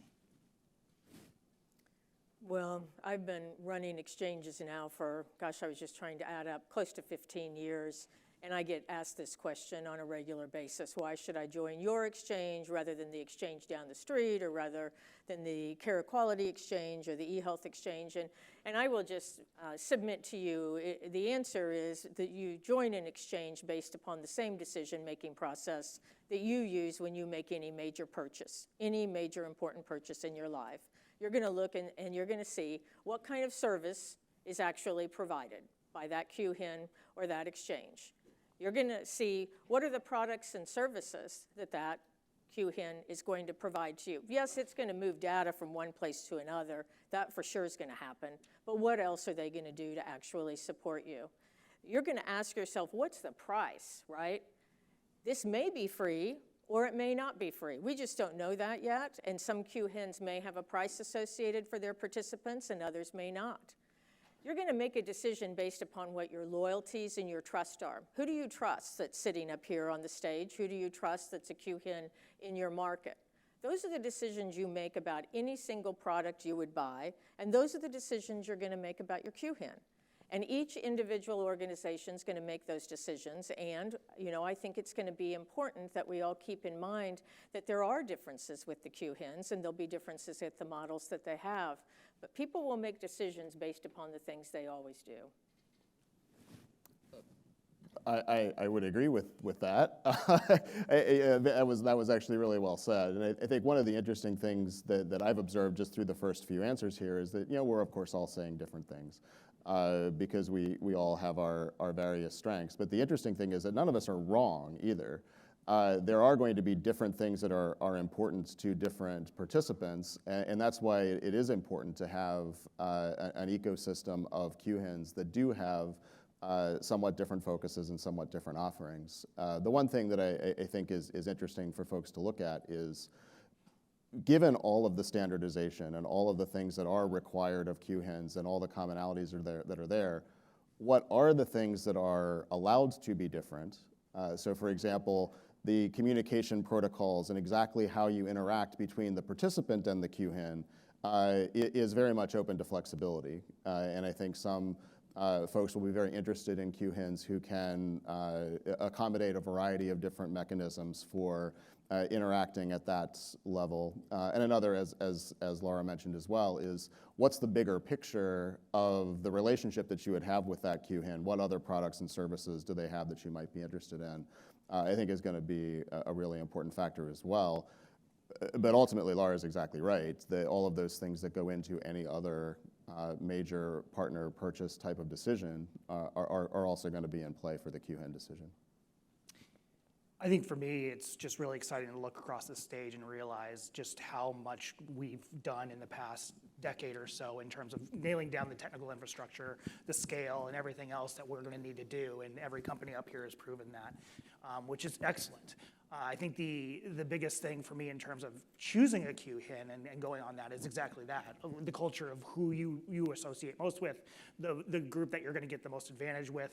Well, I've been running exchanges now for, gosh, I was just trying to add up, close to 15 years. And I get asked this question on a regular basis. Why should I join your exchange rather than the exchange down the street, or rather than the Care Equality Exchange or the eHealth Exchange? And I will just submit to you, the answer is that you join an exchange based upon the same decision-making process that you use when you make any major purchase, any major important purchase in your life. You're going to look and you're going to see what kind of service is actually provided by that QHIN or that exchange. You're going to see what are the products and services that that QHIN is going to provide to you. Yes, it's going to move data from one place to another. That for sure is going to happen. But what else are they going to do to actually support you? You're going to ask yourself, what's the price, right? This may be free, or it may not be free. We just don't know that yet. And some QHINs may have a price associated for their participants, and others may not. You're going to make a decision based upon what your loyalties and your trust are. Who do you trust that's sitting up here on the stage? Who do you trust that's a QHIN in your market? Those are the decisions you make about any single product you would buy, and those are the decisions you're going to make about your QHIN. And each individual organization is going to make those decisions, and I think it's going to be important that we all keep in mind that there are differences with the QHINs, and there'll be differences with the models that they have. But people will make decisions based upon the things they always do. I would agree with that. That was actually really well said. And I think one of the interesting things that I've observed just through the first few answers here is that we're of course all saying different things because we all have our various strengths. But the interesting thing is that none of us are wrong either. There are going to be different things that are important to different participants, and that's why it is important to have an ecosystem of QHINs that do have somewhat different focuses and somewhat different offerings. The one thing that I think is interesting for folks to look at is, given all of the standardization and all of the things that are required of QHINs and all the commonalities that are there, what are the things that are allowed to be different? So for example, the communication protocols and exactly how you interact between the participant and the QHIN is very much open to flexibility. And I think some folks will be very interested in QHINs who can accommodate a variety of different mechanisms for interacting at that level. And another, as Laura mentioned as well, is what's the bigger picture of the relationship that you would have with that QHIN? What other products and services do they have that you might be interested in? I think is going to be a really important factor as well. But ultimately, Laura is exactly right, that all of those things that go into any other major partner purchase type of decision are also going to be in play for the QHIN decision. I think for me, it's just really exciting to look across the stage and realize just how much we've done in the past decade or so in terms of nailing down the technical infrastructure, the scale, and everything else that we're going to need to do. And every company up here has proven that, which is excellent. I think the biggest thing for me in terms of choosing a QHIN and going on that is exactly that, the culture of who you associate most with, the group that you're going to get the most advantage with,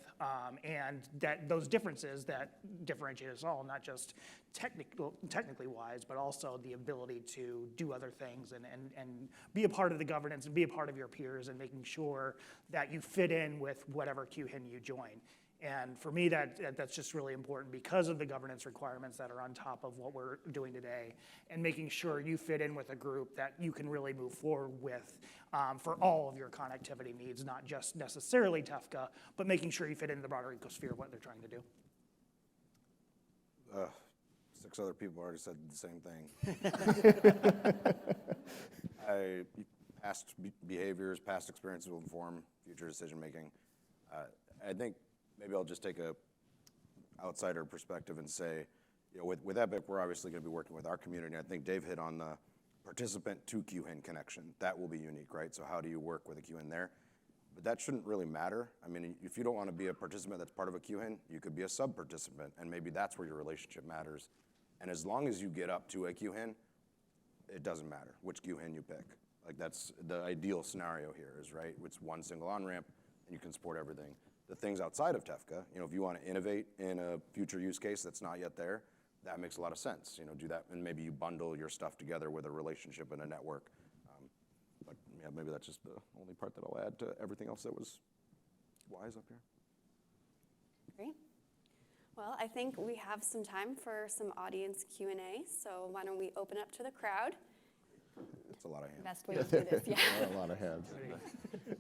and that those differences that differentiate us all, not just technically wise, but also the ability to do other things and be a part of the governance and be a part of your peers and making sure that you fit in with whatever QHIN you join. And for me, that's just really important because of the governance requirements that are on top of what we're doing today, and making sure you fit in with a group that you can really move forward with for all of your connectivity needs, not just necessarily TEFCA, but making sure you fit into the broader ecosphere of what they're trying to do. 6 other people already said the same thing. Past behaviors, past experiences will inform future decision making. I think maybe I'll just take a outsider perspective and say, with Epic, we're obviously going to be working with our community. I think Dave hit on the participant to QHIN connection. That will be unique, right? So how do you work with a QHIN there? But that shouldn't really matter. I mean, if you don't want to be a participant that's part of a QHIN, you could be a sub-participant, and maybe that's where your relationship matters. And as long as you get up to a QHIN, it doesn't matter which QHIN you pick. Like, that's the ideal scenario here is, right? It's one single on-ramp, and you can support everything. The things outside of TEFCA, if you want to innovate in a future use case that's not yet there, that makes a lot of sense. Do that, and maybe you bundle your stuff together with a relationship and a network. But yeah, maybe that's just the only part that I'll add to everything else that was wise up here. Great. Well, I think we have some time for some audience Q&A, so why don't we open up to the crowd? That's a lot of hands. Best way to do this, yeah. A lot of heads.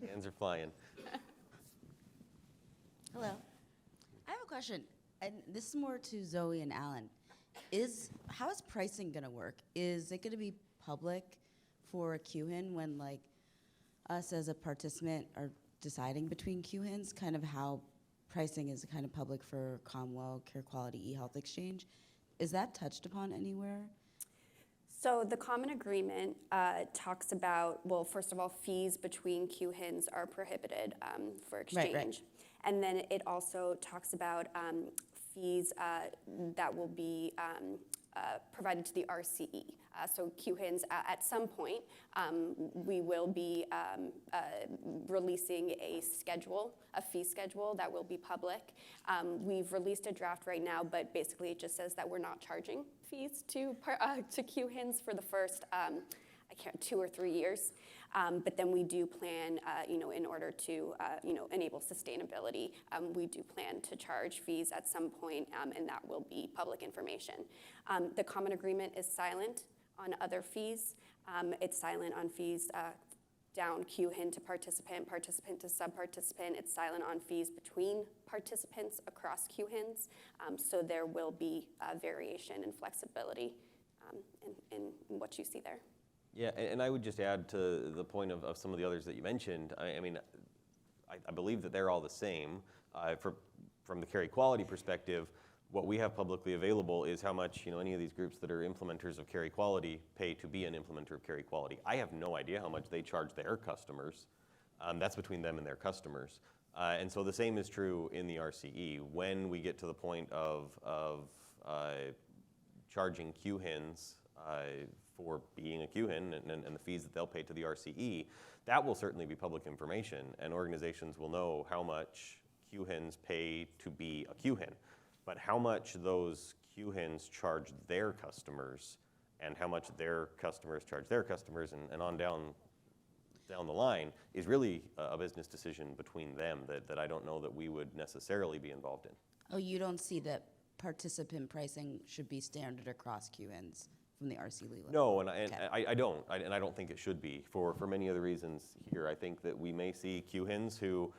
Hands are flying. Hello. I have a question, and this is more to Zoe and Alan. How is pricing going to work? Is it going to be public for a QHIN when, like, us as a participant are deciding between QHINs, kind of how pricing is kind of public for Comwell Care Quality eHealth Exchange? Is that touched upon anywhere? So the common agreement talks about, well, first of all, fees between QHINs are prohibited for exchange. Right. And then it also talks about fees that will be provided to the RCE. So QHINs, at some point, we will be releasing a fee schedule that will be public. We've released a draft right now, but basically it just says that we're not charging fees to QHINs for the first 2 or 3 years. But then we do plan, in order to, enable sustainability, we do plan to charge fees at some point, and that will be public information. The common agreement is silent on other fees. It's silent on fees down QHIN to participant, participant to sub-participant. It's silent on fees between participants across QHINs. So there will be variation and flexibility in what you see there. Yeah, and I would just add to the point of some of the others that you mentioned. I believe that they're all the same. From the care quality perspective, what we have publicly available is how much any of these groups that are implementers of care quality pay to be an implementer of care quality. I have no idea how much they charge their customers. That's between them and their customers. And so the same is true in the RCE. When we get to the point of charging QHINs for being a QHIN and the fees that they'll pay to the RCE, that will certainly be public information, and organizations will know how much QHINs pay to be a QHIN. But how much those QHINs charge their customers and how much their customers charge their customers and on down the line is really a business decision between them that I don't know that we would necessarily be involved in. Oh, you don't see that participant pricing should be standard across QHINs from the RC legal? No, and Okay. I don't think it should be for many other reasons here. I think that we may see QHINs who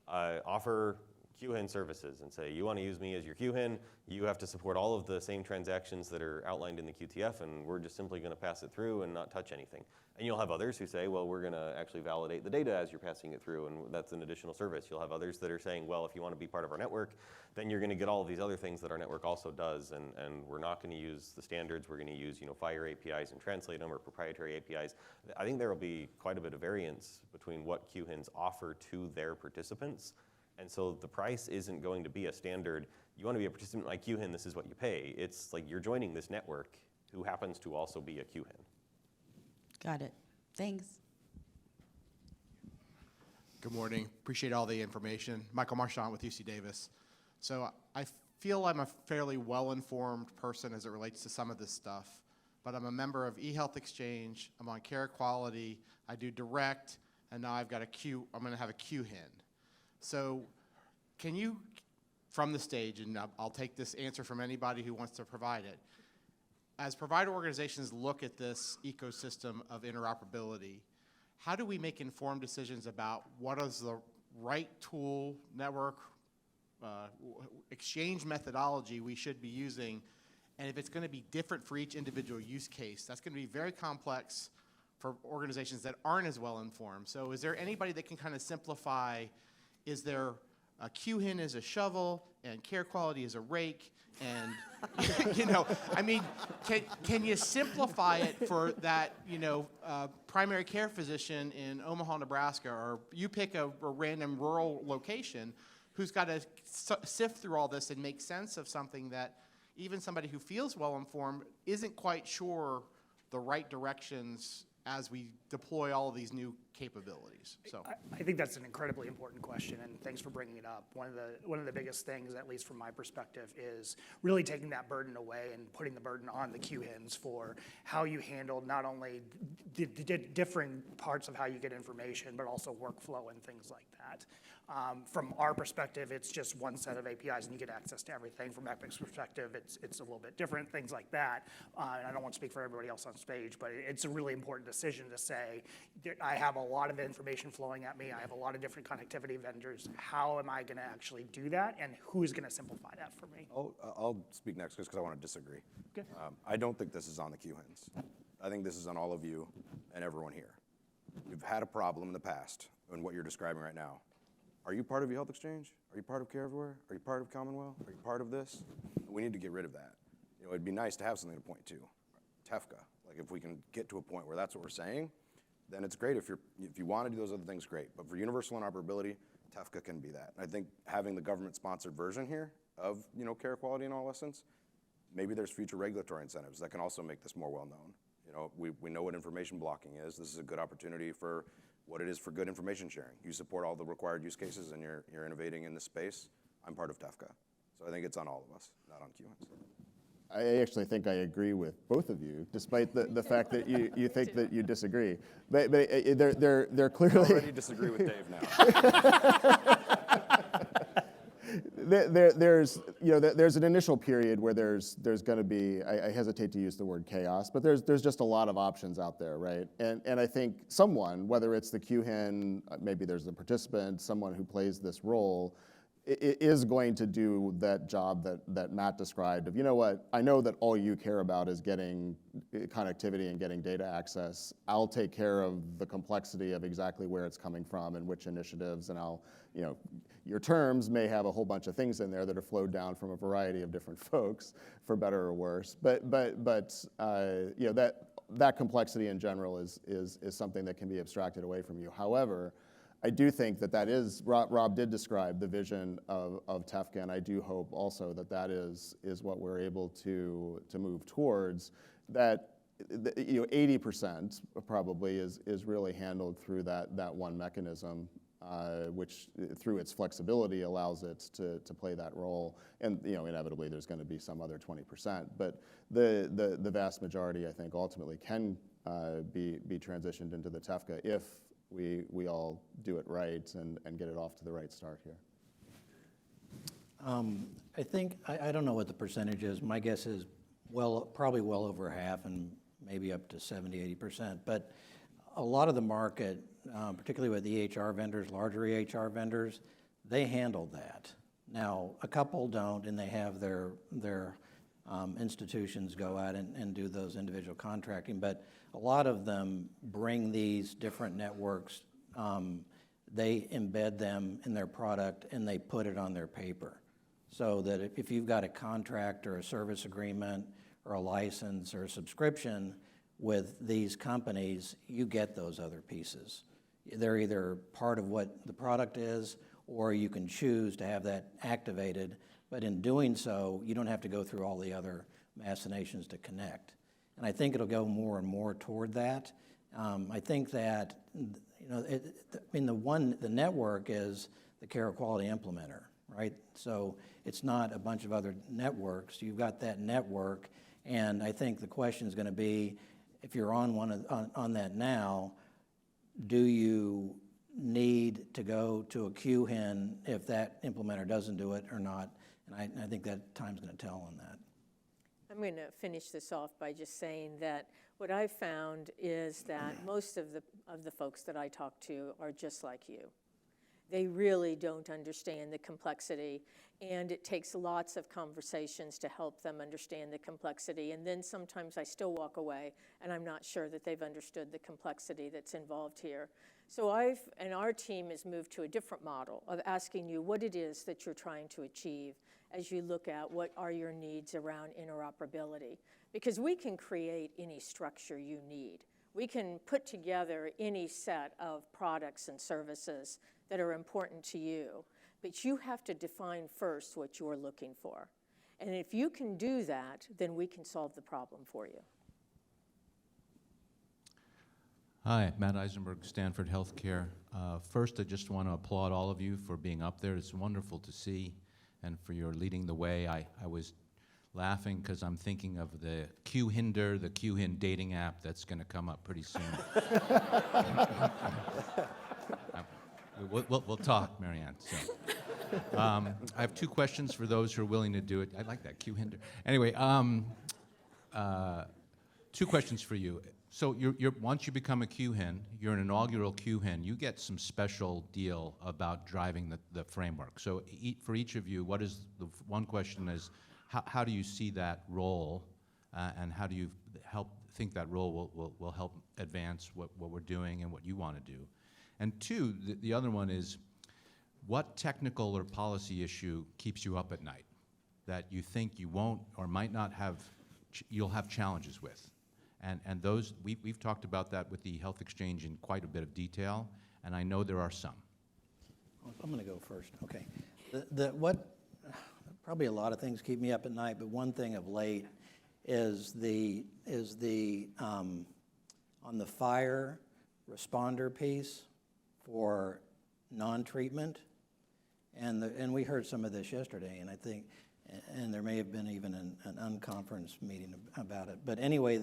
offer QHIN services and say, you want to use me as your QHIN, you have to support all of the same transactions that are outlined in the QTF, and we're just simply going to pass it through and not touch anything. And you'll have others who say, well, we're going to actually validate the data as you're passing it through, and that's an additional service. You'll have others that are saying, well, if you want to be part of our network, then you're going to get all of these other things that our network also does, and we're not going to use the standards. We're going to use FHIR APIs and translate them, or proprietary APIs. I think there will be quite a bit of variance between what QHINs offer to their participants. And so the price isn't going to be a standard, you want to be a participant like QHIN, this is what you pay. It's like you're joining this network who happens to also be a QHIN. Got it. Thanks. Good morning. Appreciate all the information. Michael Marchant with UC Davis. So I feel I'm a fairly well-informed person as it relates to some of this stuff, but I'm a member of eHealth Exchange, I'm on Care Quality, I do direct, and now I'm going to have a QHIN. So can you, from the stage, and I'll take this answer from anybody who wants to provide it, as provider organizations look at this ecosystem of interoperability, how do we make informed decisions about what is the right tool, network, exchange methodology we should be using, and if it's going to be different for each individual use case? That's going to be very complex for organizations that aren't as well informed. So is there anybody that can kind of simplify, is there a QHIN as a shovel and care quality as a rake? And, can you simplify it for that, primary care physician in Omaha, Nebraska, or you pick a random rural location who's got to sift through all this and make sense of something that even somebody who feels well-informed isn't quite sure the right directions as we deploy all of these new capabilities. So I think that's an incredibly important question, and thanks for bringing it up. One of the biggest things, at least from my perspective, is really taking that burden away and putting the burden on the QHINs for how you handle not only different parts of how you get information, but also workflow and things like that. From our perspective, it's just one set of APIs and you get access to everything. From Epic's perspective, it's a little bit different, things like that. And I don't want to speak for everybody else on stage, but it's a really important decision to say, I have a lot of information flowing at me. I have a lot of different connectivity vendors. How am I going to actually do that? And who's going to simplify that for me? I'll speak next just because I want to disagree. Okay. I don't think this is on the QHINs. I think this is on all of you and everyone here. We've had a problem in the past in what you're describing right now. Are you part of eHealth Exchange? Are you part of Care Everywhere? Are you part of Commonwealth? Are you part of this? We need to get rid of that. You know, it'd be nice to have something to point to. TEFCA, like if we can get to a point where that's what we're saying, then it's great. If you want to do those other things, great. But for universal interoperability, TEFCA can be that. And I think having the government-sponsored version here of care quality in all essence, maybe there's future regulatory incentives that can also make this more well-known. You know, we know what information blocking is. This is a good opportunity for what it is for good information sharing. You support all the required use cases and you're innovating in this space. I'm part of TEFCA. So I think it's on all of us, not on QHINs. I actually think I agree with both of you, despite the fact that you think that you disagree. But they're clearly... I already disagree with Dave now. There's an initial period where there's going to be, I hesitate to use the word chaos, but there's just a lot of options out there, right? And I think someone, whether it's the QHIN, maybe there's a participant, someone who plays this role, is going to do that job that Matt described of, you know what, I know that all you care about is getting connectivity and getting data access. I'll take care of the complexity of exactly where it's coming from and which initiatives, and your terms may have a whole bunch of things in there that are flowed down from a variety of different folks, for better or worse. But that complexity in general is something that can be abstracted away from you. However, I do think that is, Rob did describe the vision of TEFCA, and I do hope also that is what we're able to move towards. That 80% probably is really handled through that one mechanism, which through its flexibility allows it to play that role. And inevitably there's going to be some other 20%, but the vast majority I think ultimately can be transitioned into the TEFCA if we all do it right and get it off to the right start here. I think, I don't know what the percentage is. My guess is probably well over half and maybe up to 70, 80%. But a lot of the market, particularly with EHR vendors, larger EHR vendors, they handle that. Now, a couple don't, and they have their institutions go out and do those individual contracting, but a lot of them bring these different networks, they embed them in their product and they put it on their paper. So that if you've got a contract or a service agreement or a license or a subscription with these companies, you get those other pieces. They're either part of what the product is, or you can choose to have that activated, but in doing so, you don't have to go through all the other machinations to connect. And I think it'll go more and more toward that. I think that, the network is the care quality implementer, right? So it's not a bunch of other networks. You've got that network, and I think the question is going to be, if you're on that now, do you need to go to a QHIN if that implementer doesn't do it or not? And I think that time's going to tell on that. I'm going to finish this off by just saying that what I've found is that most of the folks that I talk to are just like you. They really don't understand the complexity, and it takes lots of conversations to help them understand the complexity. And then sometimes I still walk away and I'm not sure that they've understood the complexity that's involved here. So our team has moved to a different model of asking you what it is that you're trying to achieve as you look at what are your needs around interoperability. Because we can create any structure you need. We can put together any set of products and services that are important to you, but you have to define first what you're looking for. And if you can do that, then we can solve the problem for you. Hi, Matt Eisenberg, Stanford Healthcare. First, I just want to applaud all of you for being up there. It's wonderful to see, and for your leading the way. I was laughing because I'm thinking of the Q-Hinder, the Q-Hin dating app that's going to come up pretty soon. We'll talk, Marianne. So, I have two questions for those who are willing to do it. I like that, Q-Hinder. Anyway, two questions for you. So once you become a Q-Hin, you're an inaugural Q-Hin, you get some special deal about driving the framework. So for each of you, what is the one question is, how do you see that role, and how do you think that role will help advance what we're doing and what you want to do? And two, the other one is, what technical or policy issue keeps you up at night that you think you won't or might not have, you'll have challenges with? And those, we've talked about that with the health exchange in quite a bit of detail, and I know there are some. I'm going to go first. Okay. Probably a lot of things keep me up at night, but one thing of late is on the fire responder piece for non-treatment, and we heard some of this yesterday, and I think, and there may have been even an unconference meeting about it. But anyway,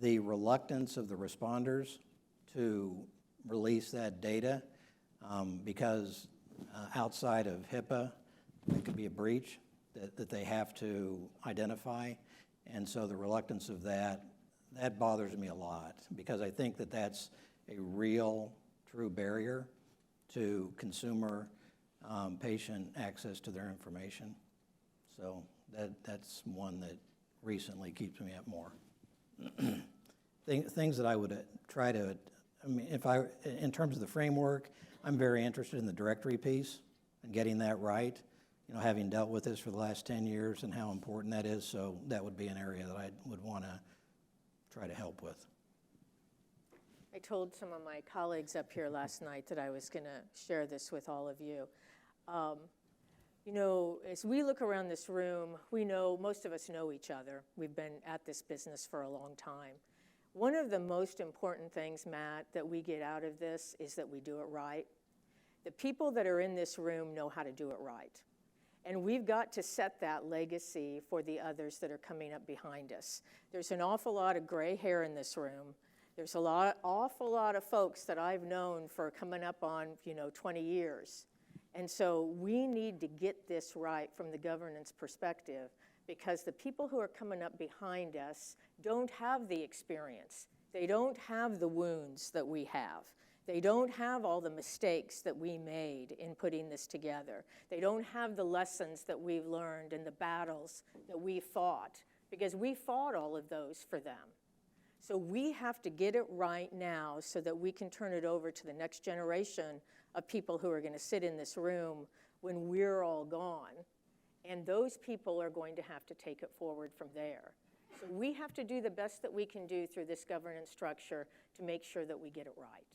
the reluctance of the responders to release that data because outside of HIPAA, it could be a breach that they have to identify. And so the reluctance of that bothers me a lot, because I think that's a real, true barrier to consumer patient access to their information. So that's one that recently keeps me up more. Things that I would try to, I mean, in terms of the framework, I'm very interested in the directory piece and getting that right. You know, having dealt with this for the last 10 years and how important that is, so that would be an area that I would want to try to help with. I told some of my colleagues up here last night that I was going to share this with all of you. You know, as we look around this room, we know, most of us know each other. We've been at this business for a long time. One of the most important things, Matt, that we get out of this is that we do it right. The people that are in this room know how to do it right. And we've got to set that legacy for the others that are coming up behind us. There's an awful lot of gray hair in this room. There's awful lot of folks that I've known for coming up on, 20 years. And so we need to get this right from the governance perspective, because the people who are coming up behind us don't have the experience. They don't have the wounds that we have. They don't have all the mistakes that we made in putting this together. They don't have the lessons that we've learned and the battles that we fought, because we fought all of those for them. So we have to get it right now so that we can turn it over to the next generation of people who are going to sit in this room when we're all gone. And those people are going to have to take it forward from there. So we have to do the best that we can do through this governance structure to make sure that we get it right.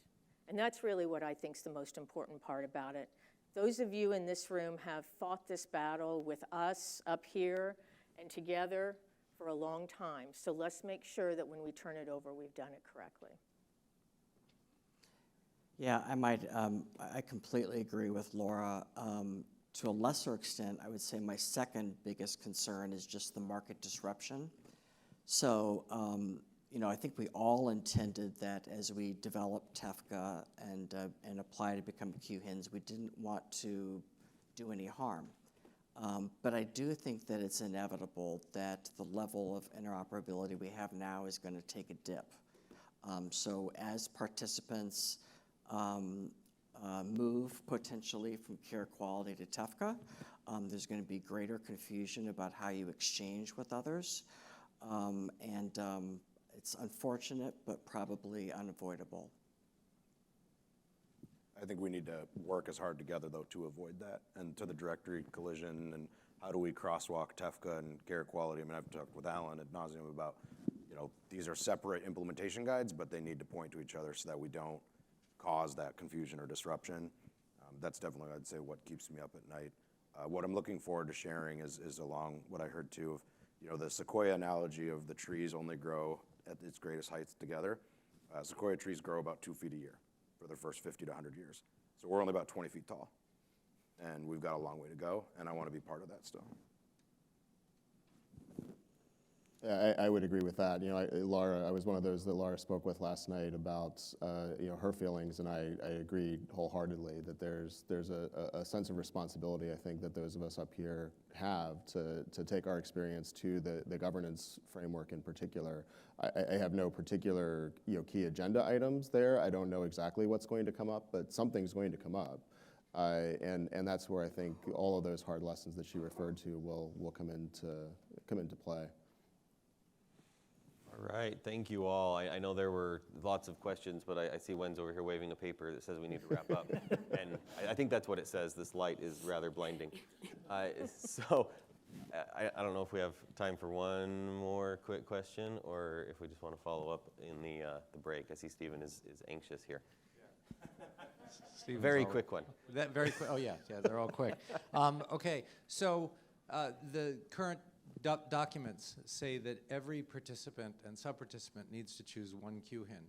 And that's really what I think is the most important part about it. Those of you in this room have fought this battle with us up here and together for a long time. So let's make sure that when we turn it over, we've done it correctly. Yeah, I completely agree with Laura. To a lesser extent, I would say my second biggest concern is just the market disruption. So, I think we all intended that as we developed TEFCA and apply to become QHINs, we didn't want to do any harm. But I do think that it's inevitable that the level of interoperability we have now is going to take a dip. So as participants move potentially from care quality to TEFCA, there's going to be greater confusion about how you exchange with others. It's unfortunate, but probably unavoidable. I think we need to work as hard together, though, to avoid that. And to the directory collision, and how do we crosswalk TEFCA and care quality? I mean, I've talked with Alan ad nauseum about, these are separate implementation guides, but they need to point to each other so that we don't cause that confusion or disruption. That's definitely, I'd say, what keeps me up at night. What I'm looking forward to sharing is along what I heard too of, the Sequoia analogy of the trees only grow at its greatest heights together. Sequoia trees grow about 2 feet a year for their first 50 to 100 years. So we're only about 20 feet tall. And we've got a long way to go, and I want to be part of that still. Yeah, I would agree with that. You know, Laura, I was one of those that Laura spoke with last night about, you know, her feelings, and I agree wholeheartedly that there's a sense of responsibility, I think, that those of us up here have to take our experience to the governance framework in particular. I have no particular, you know, key agenda items there. I don't know exactly what's going to come up, but something's going to come up. And that's where I think all of those hard lessons that she referred to will come into play. All right, thank you all. I know there were lots of questions, but I see Wen's over here waving a paper that says we need to wrap up. And I think that's what it says. This light is rather blinding. So I don't know if we have time for one more quick question or if we just want to follow up in the break. I see Stephen is anxious here. Very quick one. That very quick. Oh yeah, they're all quick. Okay, so the current documents say that every participant and sub-participant needs to choose one QHIN.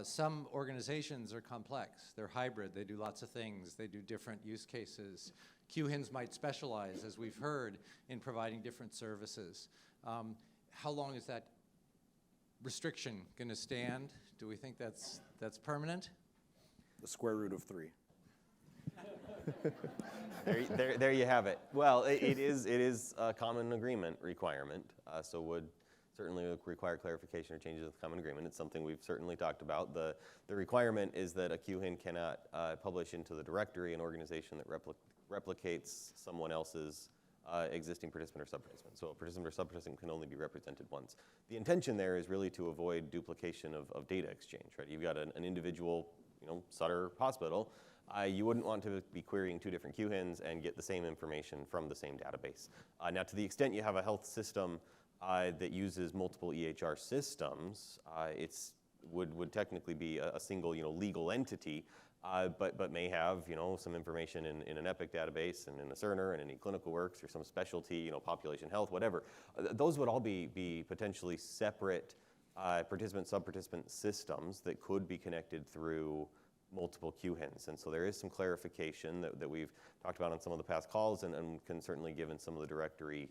Some organizations are complex. They're hybrid. They do lots of things. They do different use cases. QHINs might specialize, as we've heard, in providing different services. How long is that restriction going to stand? Do we think that's permanent? The square root of 3. There you have it. Well, it is a common agreement requirement, so would certainly require clarification or changes of the common agreement. It's something we've certainly talked about. The requirement is that a QHIN cannot publish into the directory an organization that replicates someone else's existing participant or sub-participant. So a participant or sub-participant can only be represented once. The intention there is really to avoid duplication of data exchange, right? You've got an individual, you know, Sutter Hospital. You wouldn't want to be querying 2 different QHINs and get the same information from the same database. Now, to the extent you have a health system that uses multiple EHR systems, it's would technically be a single, you know, legal entity, but may have, you know, some information in an Epic database and in a Cerner and in eClinicalWorks or some specialty, you know, population health, whatever. Those would all be potentially separate participant, sub-participant systems that could be connected through multiple QHINs. And so there is some clarification that we've talked about on some of the past calls and can certainly give in some of the directory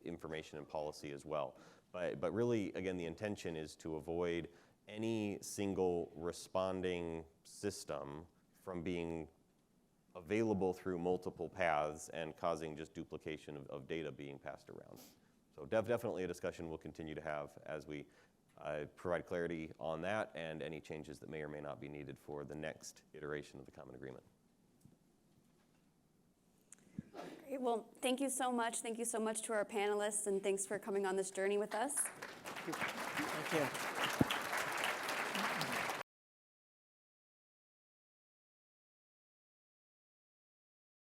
information and policy as well. But really, again, the intention is to avoid any single responding system from being available through multiple paths and causing just duplication of data being passed around. So definitely a discussion we'll continue to have as we provide clarity on that and any changes that may or may not be needed for the next iteration of the common agreement. Great. Well, thank you so much. Thank you so much to our panelists, and thanks for coming on this journey with us. Thank you.